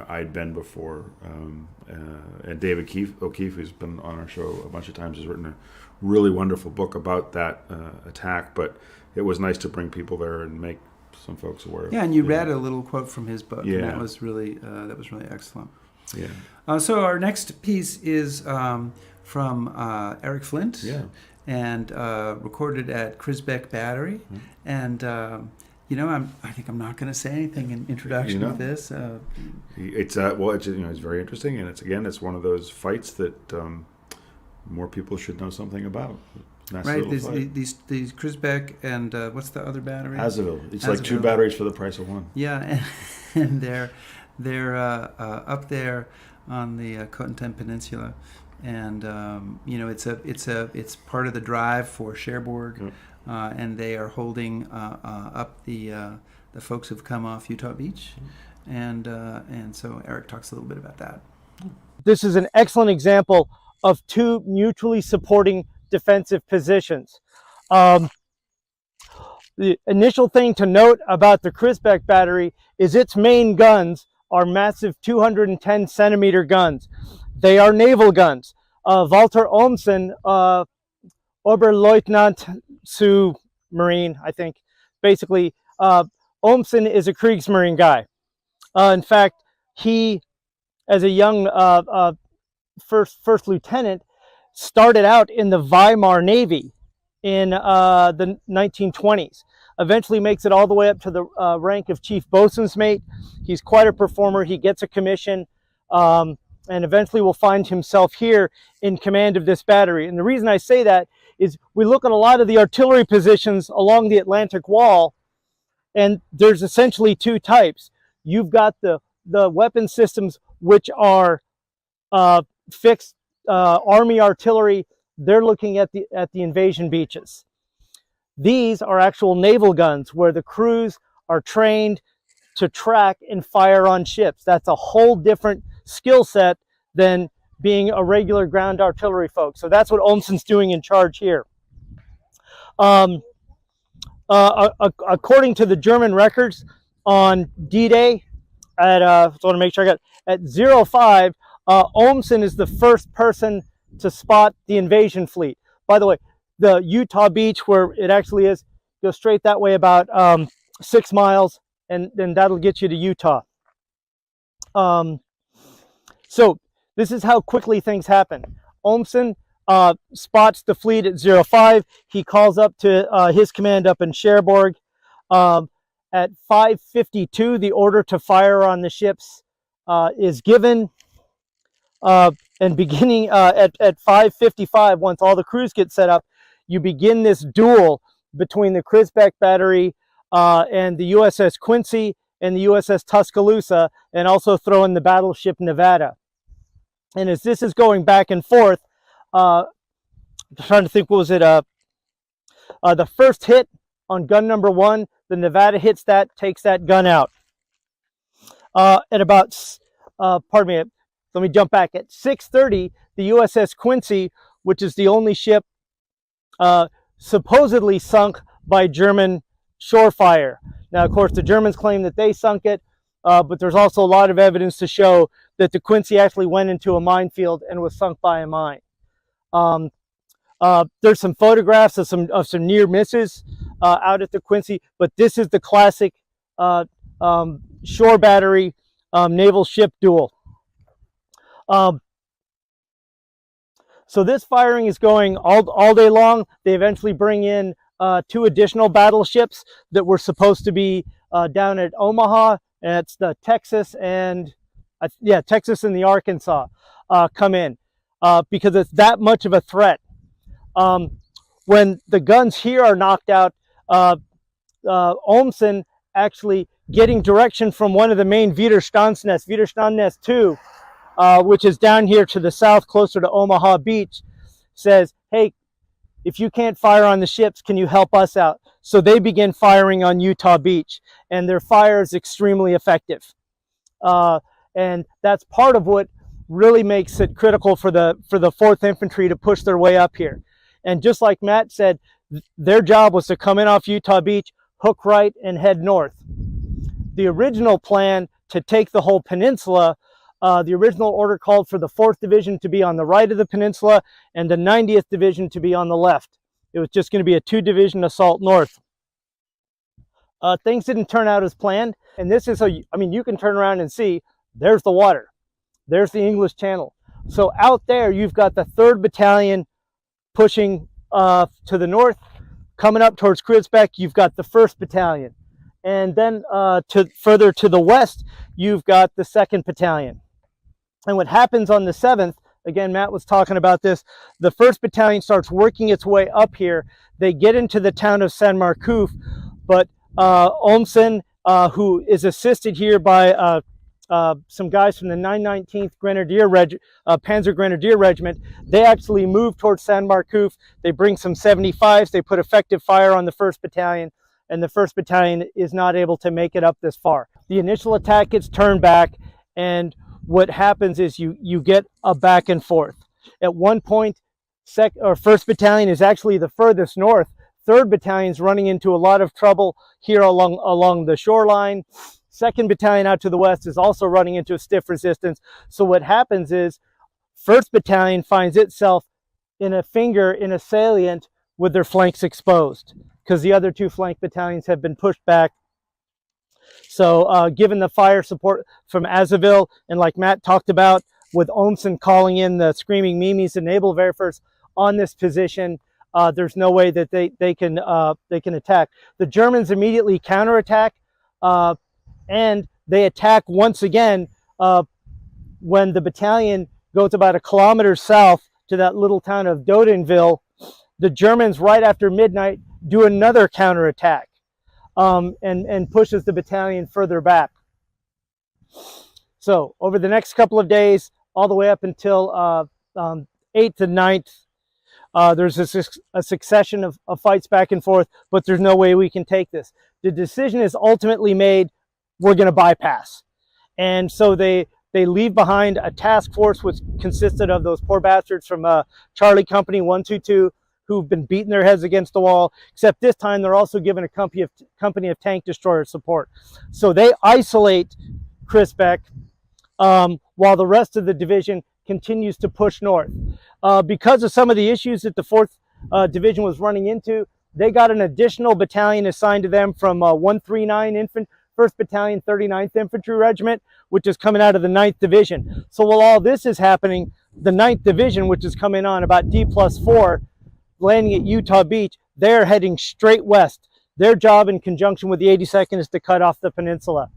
I'd been before, and David O'Keefe, who's been on our show a bunch of times, has written a really wonderful book about that attack. But it was nice to bring people there and make some folks aware of it. Yeah, and you read a little quote from his book, Yeah. and that was really excellent. Yeah. So our next piece is from Erik Flint, and recorded at Crisbecq Battery, and I think I'm not going to say anything in introduction to this. It's very interesting, and it's one of those fights that more people should know something about. Right, these Crisbecq and what's the other battery? Epsidoe. It's like two batteries for the price of one. Yeah, and they're up there on the Cotentin Peninsula, and it's part of the drive for Cherbourg, and they are holding up the folks who've come off Utah Beach, and so Erik talks a little bit about that. This is an excellent example of two mutually supporting defensive positions. The initial thing to note about the Crisbecq battery is its main guns are massive 210 centimeter guns. They are naval guns. Walter Olmsen, Oberleutnant zu Marine, I think, basically, Olmsen is a Kriegsmarine guy. In fact, he, as a young first lieutenant, started out in the Weimar Navy in the 1920s. Eventually makes it all the way up to the rank of chief boatswain's mate. He's quite a performer. He gets a commission, and eventually will find himself here in command of this battery. And the reason I say that is we look at a lot of the artillery positions along the Atlantic Wall, and there's essentially two types. You've got the weapon systems, which are fixed Army artillery. They're looking at the invasion beaches. These are actual naval guns where the crews are trained to track and fire on ships. That's a whole different skill set than being a regular ground artillery folk. So that's what Olmsen's doing in charge here. According to the German records, on D-Day, so I want to make sure I got at 05, Olmsen is the first person to spot the invasion fleet. By the way, the Utah Beach, where it actually is, go straight that way about 6 miles, and then that'll get you to Utah. So this is how quickly things happen. Olmsen spots the fleet at 05. He calls up to his command up in Cherbourg. At 5:52, the order to fire on the ships is given, and beginning at 5:55, once all the crews get set up, you begin this duel between the Crisbecq battery and the USS Quincy and the USS Tuscaloosa, and also throw in the battleship Nevada. And as this is going back and forth, I'm trying to think, what was it? The first hit on gun number 1, the Nevada hits that, takes that gun out. At about, pardon me, let me jump back. At 6:30, the USS Quincy, which is the only ship supposedly sunk by German shore fire. Now, of course, the Germans claim that they sunk it, but there's also a lot of evidence to show that the Quincy actually went into a minefield and was sunk by a mine. There's some photographs of some near misses out at the Quincy, but this is the classic shore battery naval ship duel. So this firing is going all day long. They eventually bring in 2 additional battleships that were supposed to be down at Omaha, and it's the Texas and Texas and the Arkansas come in because it's that much of a threat. When the guns here are knocked out, Olmsen actually getting direction from one of the main Widerstandsnest 2, which is down here to the south closer to Omaha Beach, says, hey, if you can't fire on the ships, can you help us out? So they begin firing on Utah Beach, and their fire is extremely effective. And that's part of what really makes it critical for the 4th Infantry to push their way up here. And just like Matt said, their job was to come in off Utah Beach, hook right, and head north. The original plan to take the whole peninsula, the original order called for the 4th Division to be on the right of the peninsula and the 90th Division to be on the left. It was just going to be a 2-division assault north. Things didn't turn out as planned, and this is you can turn around and see there's the water. There's the English Channel. So out there, you've got the 3rd Battalion pushing to the north. Coming up towards Crisbecq, you've got the 1st Battalion. And then further to the west, you've got the 2nd Battalion. And what happens on the 7th, again, Matt was talking about this, the 1st Battalion starts working its way up here. They get into the town of San Marcouf, but Olmsen, who is assisted here by some guys from the 919th Panzer Grenadier Regiment, they actually move towards San Marcouf. They bring some 75s. They put effective fire on the 1st Battalion, and the 1st Battalion is not able to make it up this far. The initial attack gets turned back, and what happens is you get a back and forth. At one point, 1st Battalion is actually the furthest north. 3rd Battalion is running into a lot of trouble here along the shoreline. 2nd Battalion out to the west is also running into a stiff resistance. So what happens is 1st Battalion finds itself in a salient with their flanks exposed because the other 2 flank battalions have been pushed back. So given the fire support from Azaville, and like Matt talked about, with Olmsen calling in the Screaming Mimis and Naval Verfers on this position, there's no way that they can attack. The Germans immediately counterattack, and they attack once again when the battalion goes about 1 kilometer south to that little town of Dodenville. The Germans, right after midnight, do another counterattack and pushes the battalion further back. So over the next couple of days, all the way up until 8th and 9th, there's a succession of fights back and forth, but there's no way we can take this. The decision is ultimately made, we're going to bypass. And so they leave behind a task force which consisted of those poor bastards from Charlie Company 122 who've been beating their heads against the wall, except this time they're also given a company of tank destroyer support. So they isolate Crisbecq while the rest of the division continues to push north. Because of some of the issues that the 4th Division was running into, they got an additional battalion assigned to them from 139 1st Battalion 39th Infantry Regiment, which is coming out of the 9th Division. So while all this is happening, the 9th Division, which is coming on about D+4, landing at Utah Beach, they're heading straight west. Their job in conjunction with the 82nd is to cut off the peninsula.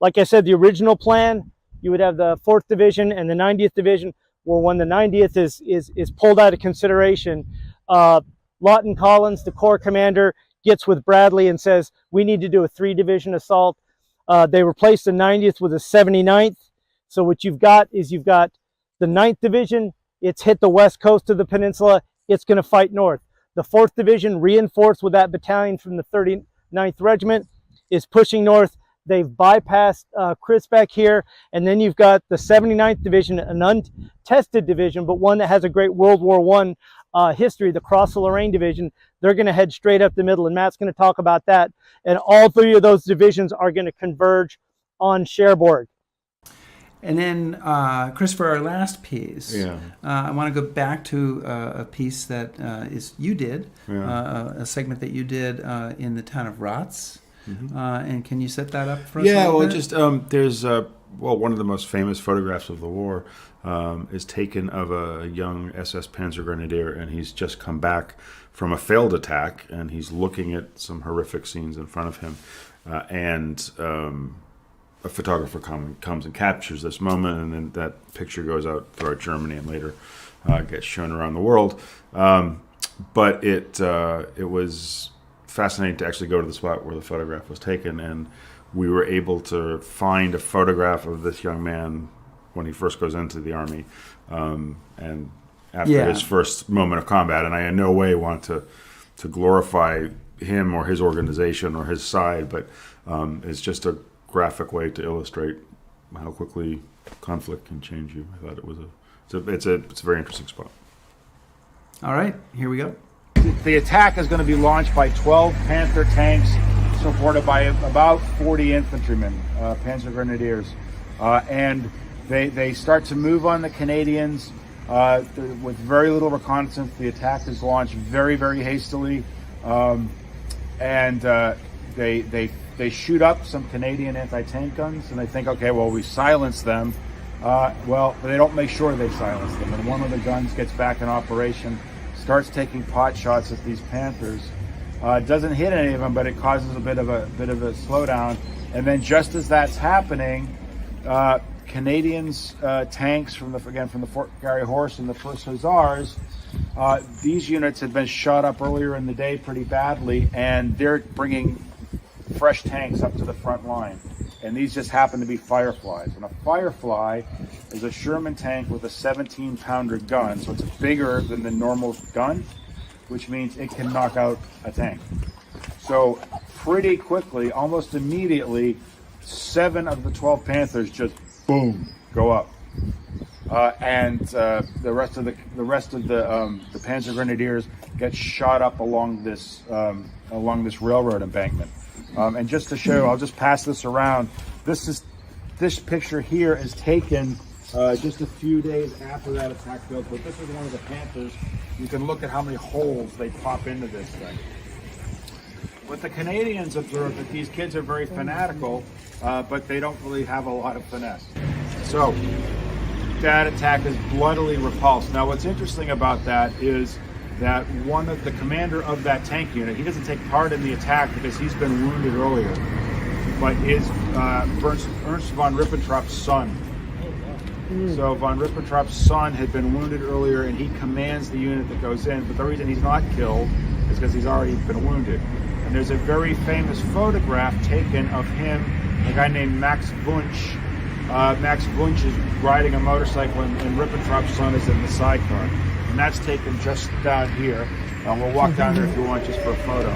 like I said, the original plan, you would have the 4th Division and the 90th Division, where when the 90th is pulled out of consideration, Lawton Collins, the Corps commander, gets with Bradley and says, we need to do a 3-division assault. They replaced the 90th with a 79th. So what you've got is you've got the 9th Division. It's hit the west coast of the peninsula. It's going to fight north. The 4th Division, reinforced with that battalion from the 39th Regiment, is pushing north. They've bypassed Crisbecq here. And then you've got the 79th Division, an untested division, but one that has a great World War I history, the Cross-Lorraine Division. They're going to head straight up the middle, and Matt's going to talk about that. And all 3 of those divisions are going to converge on Cherbourg. And then, Chris, for our last piece, I want to go back to a piece that you did, a segment that you did in the town of Rotz. And can you set that up for us? Yeah, well, just there's one of the most famous photographs of the war is taken of a young SS Panzer Grenadier, and he's just come back from a failed attack, and he's looking at some horrific scenes in front of him, and a photographer comes and captures this moment, and then that picture goes out throughout Germany and later gets shown around the world. But it was fascinating to actually go to the spot where the photograph was taken, and we were able to find a photograph of this young man when he first goes into the army, and after his first moment of combat. And I in no way want to glorify him or his organization or his side, but it's just a graphic way to illustrate how quickly conflict can change you. I thought it was it's a very interesting spot. All right, here we go. The attack is going to be launched by 12 Panther tanks, supported by about 40 infantrymen, Panzer Grenadiers, and they start to move on the Canadians with very little reconnaissance. The attack is launched very, very hastily, and they shoot up some Canadian anti-tank guns, and they think, okay, well, we silenced them. Well, they don't make sure they silence them, and one of the guns gets back in operation, starts taking pot shots at these Panthers. Doesn't hit any of them, but it causes a bit of a slowdown. And then just as that's happening, Canadians tanks from the Fort Garry Horse and the 1st Hussars, these units had been shot up earlier in the day pretty badly, and they're bringing fresh tanks up to the front line. And these just happen to be Fireflies. And a Firefly is a Sherman tank with a 17-pounder gun, so it's bigger than the normal gun, which means it can knock out a tank. So pretty quickly, almost immediately, 7 of the 12 Panthers just boom go up, and the rest of the Panzer Grenadiers get shot up along this railroad embankment. And just to show, I'll just pass this around. This picture here is taken just a few days after that attack failed. But this is one of the Panthers. You can look at how many holes they pop into this thing. What the Canadians observed that these kids are very fanatical, but they don't really have a lot of finesse. So that attack is bloodily repulsed. Now, what's interesting about that is that one of the commander of that tank unit, he doesn't take part in the attack because he's been wounded earlier, but is Ernst von Rippentrop's son. So von Rippentrop's son had been wounded earlier, and he commands the unit that goes in, but the reason he's not killed is because he's already been wounded. And there's a very famous photograph taken of him, a guy named Max Wunsch. Max Wunsch is riding a motorcycle, and Rippentrop's son is in the sidecar. And that's taken just down here. We'll walk down there if you want, just for a photo.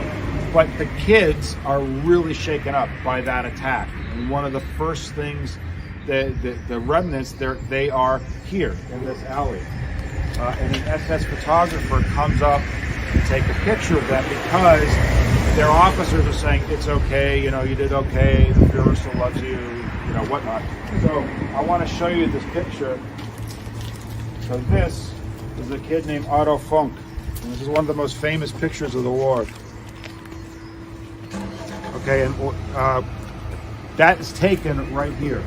But the kids are really shaken up by that attack. And one of the first things, the remnants, they are here in this alley. And an SS photographer comes up to take a picture of them because their officers are saying, it's okay, you did okay, the Fuhrer still loves you, whatnot. So I want to show you this picture. So this is a kid named Otto Funk. And this is one of the most famous pictures of the war. Okay, and that is taken right here.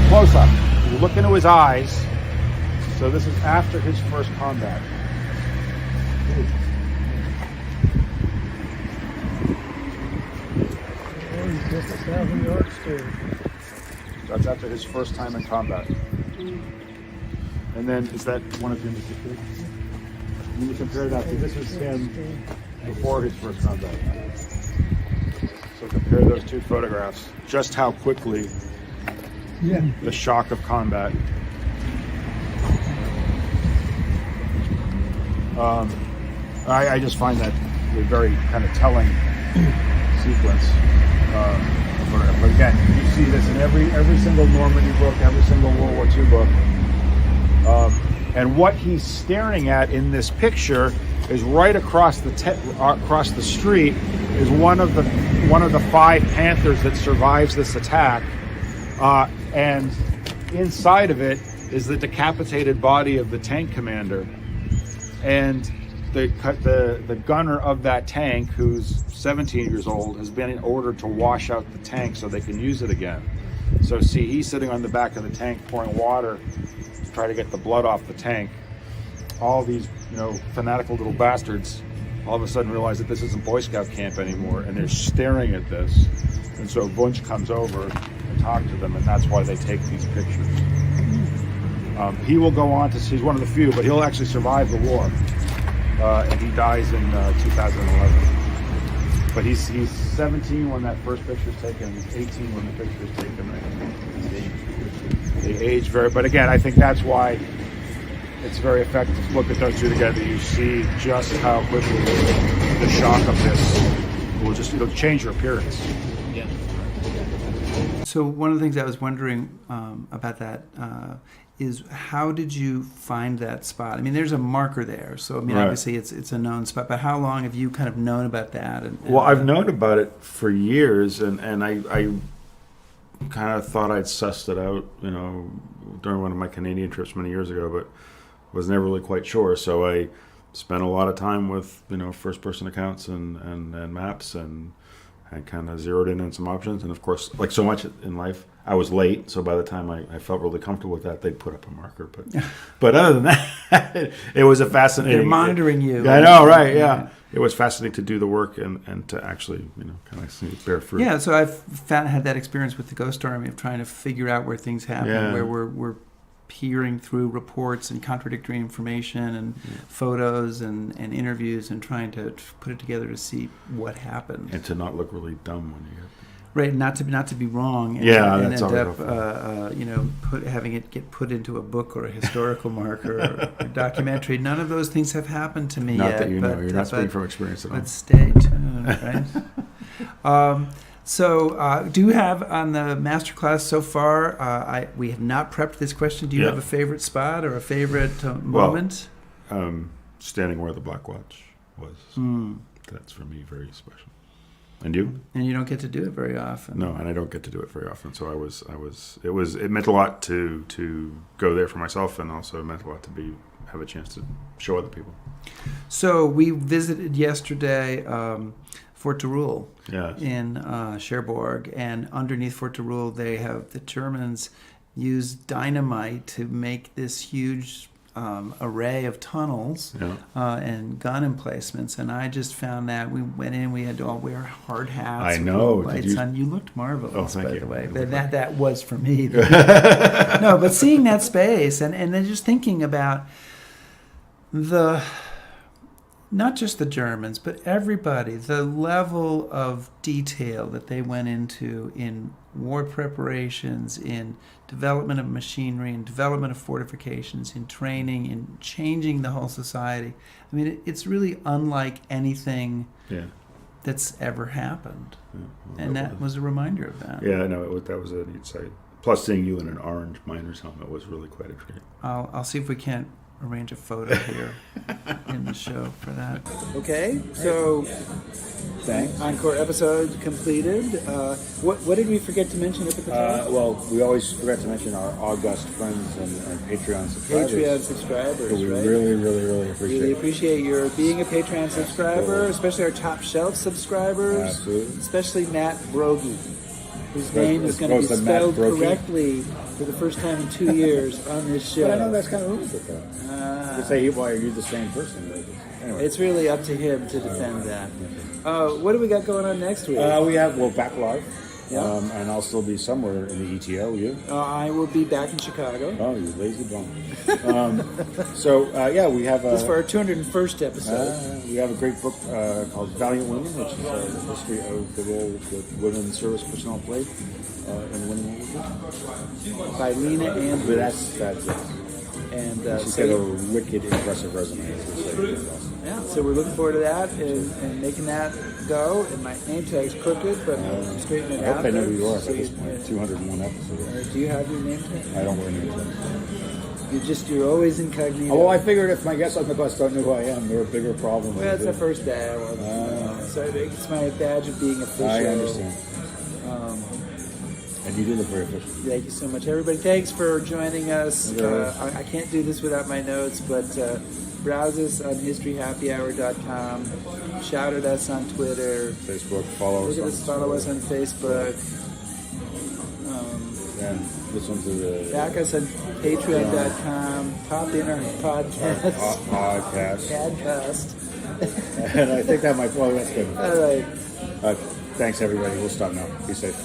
Close up. You look into his eyes. So this is after his first combat. Just 1,000 yards too. That's after his first time in combat. And then, is that one of him? When you compare that to this is him before his first combat. So compare those two photographs. Just how quickly the shock of combat. I just find that a very kind of telling sequence. But again, you see this in every single Normandy book, every single World War II book. And what he's staring at in this picture is right across the street is one of the 5 Panthers that survives this attack, and inside of it is the decapitated body of the tank commander, and the gunner of that tank, who's 17 years old, has been ordered to wash out the tank so they can use it again. So see, he's sitting on the back of the tank pouring water to try to get the blood off the tank. All these, fanatical little bastards all of a sudden realize that this isn't Boy Scout camp anymore, and they're staring at this. And so Wunsch comes over and talks to them, and that's why they take these pictures. He will go on to, he's one of the few, but he'll actually survive the war. And he dies in 2011. But he's 17 when that first picture's taken. He's 18 when the picture's taken. Right? They age but again, I think that's why it's very effective to look at those two together. You see just how quickly the shock of this it'll change your appearance. Yeah. So one of the things I was wondering about that is how did you find that spot? I mean, there's a marker there, so I mean, Right. obviously it's a known spot. But how long have you kind of known about that? Well, I've known about it for years, and I kind of thought I'd sussed it out, during one of my Canadian trips many years ago, but was never really quite sure. So I spent a lot of time with first-person accounts and maps, and kind of zeroed in on some options. And of course, like so much in life, I was late, so by the time I felt really comfortable with that, they'd put up a marker. But other than that, it was a fascinating. They're monitoring you. I know, right? Yeah, it was fascinating to do the work and to actually, kind of see it bear fruit. Yeah, so I've had that experience with the Ghost Army of trying to figure out where things happen, where we're peering through reports and contradictory information and photos and interviews and trying to put it together to see what happened. And to not look really dumb when you get. Right, not to be wrong, and, that's end always up, having it get put into a book or a historical marker or a documentary. None of those things have happened to me Not yet. that you know, you're not speaking from experience at all. But stay tuned, right? So, do you have on the masterclass so far? We have not prepped this question. Do you have a favorite spot or a favorite moment? Standing where the Black Watch was. That's for me very special. And you? And you don't get to do it very often. No, and I don't get to do it very often. So it meant a lot to go there for myself, and also it meant a lot to have a chance to show other people. So we visited yesterday Fort de Roule in Cherbourg, and underneath Fort de Roule, the Germans used dynamite to make this huge array of tunnels and gun emplacements, and I just found that we went in. We had to all wear hard hats. I know. Lights on. You looked marvelous. Oh, thank by you. the way. That was for me. No, but seeing that space and then just thinking about not just the Germans, but everybody, the level of detail that they went into in war preparations, in development of machinery, in development of fortifications, in training, in changing the whole society. I mean, it's really unlike anything that's ever happened. And that was a reminder of that. Yeah, no, that was a neat sight. Plus, seeing you in an orange miner's helmet was really quite a treat. I'll see if we can't arrange a photo here in the show for that. Okay, so Thanks. encore episode completed. What did we forget to mention up at the top? Well, we always forgot to mention our august friends and Patreon subscribers. Patreon subscribers, We right? really, really, really appreciate Really it. appreciate your being a Patreon subscriber, especially our top shelf subscribers, Absolutely. especially Matt Broggie, whose name is going to be Goes to Matt spelled Broggie? correctly for the first time in 2 years on this show. But I know that's kind of rude with that. You could say, why are you the same person? Anyway. It's really up to him to defend that. What do we got going on next week? We have, back live. Yeah. And I'll still be somewhere in the ETO. You? I will be back in Chicago. Oh, you lazy bum. Yeah, we have This is for our 201st episode. we have a great book called Valiant Women, which is the history of the role that women service personnel played in winning World War II. By Lena and But that's it. And She's got a wicked, impressive resume. yeah, so we're looking forward to that and making that go. And my name tag's crooked, but I'm straightening it I out. hope I know who you are So at this point. 201 episodes. Do you have your name tag? I don't wear name tags. You're always incognito. Oh, well, I figured if my guests on the bus don't know who I am, they're a bigger problem. Well, it's the first day. So it's my badge of being official. I understand. And you do look very official. Thank you so much, everybody. Thanks for joining us. I can't do this without my notes, but browse us on historyhappyhour.com. Shout at us on Twitter. Facebook, follow us. Follow us on Facebook. And listen to the Back us on patreon.com. Pop in our podcast. And I think that might. Well, that's good. All right. Thanks, everybody. We'll stop now. Be safe.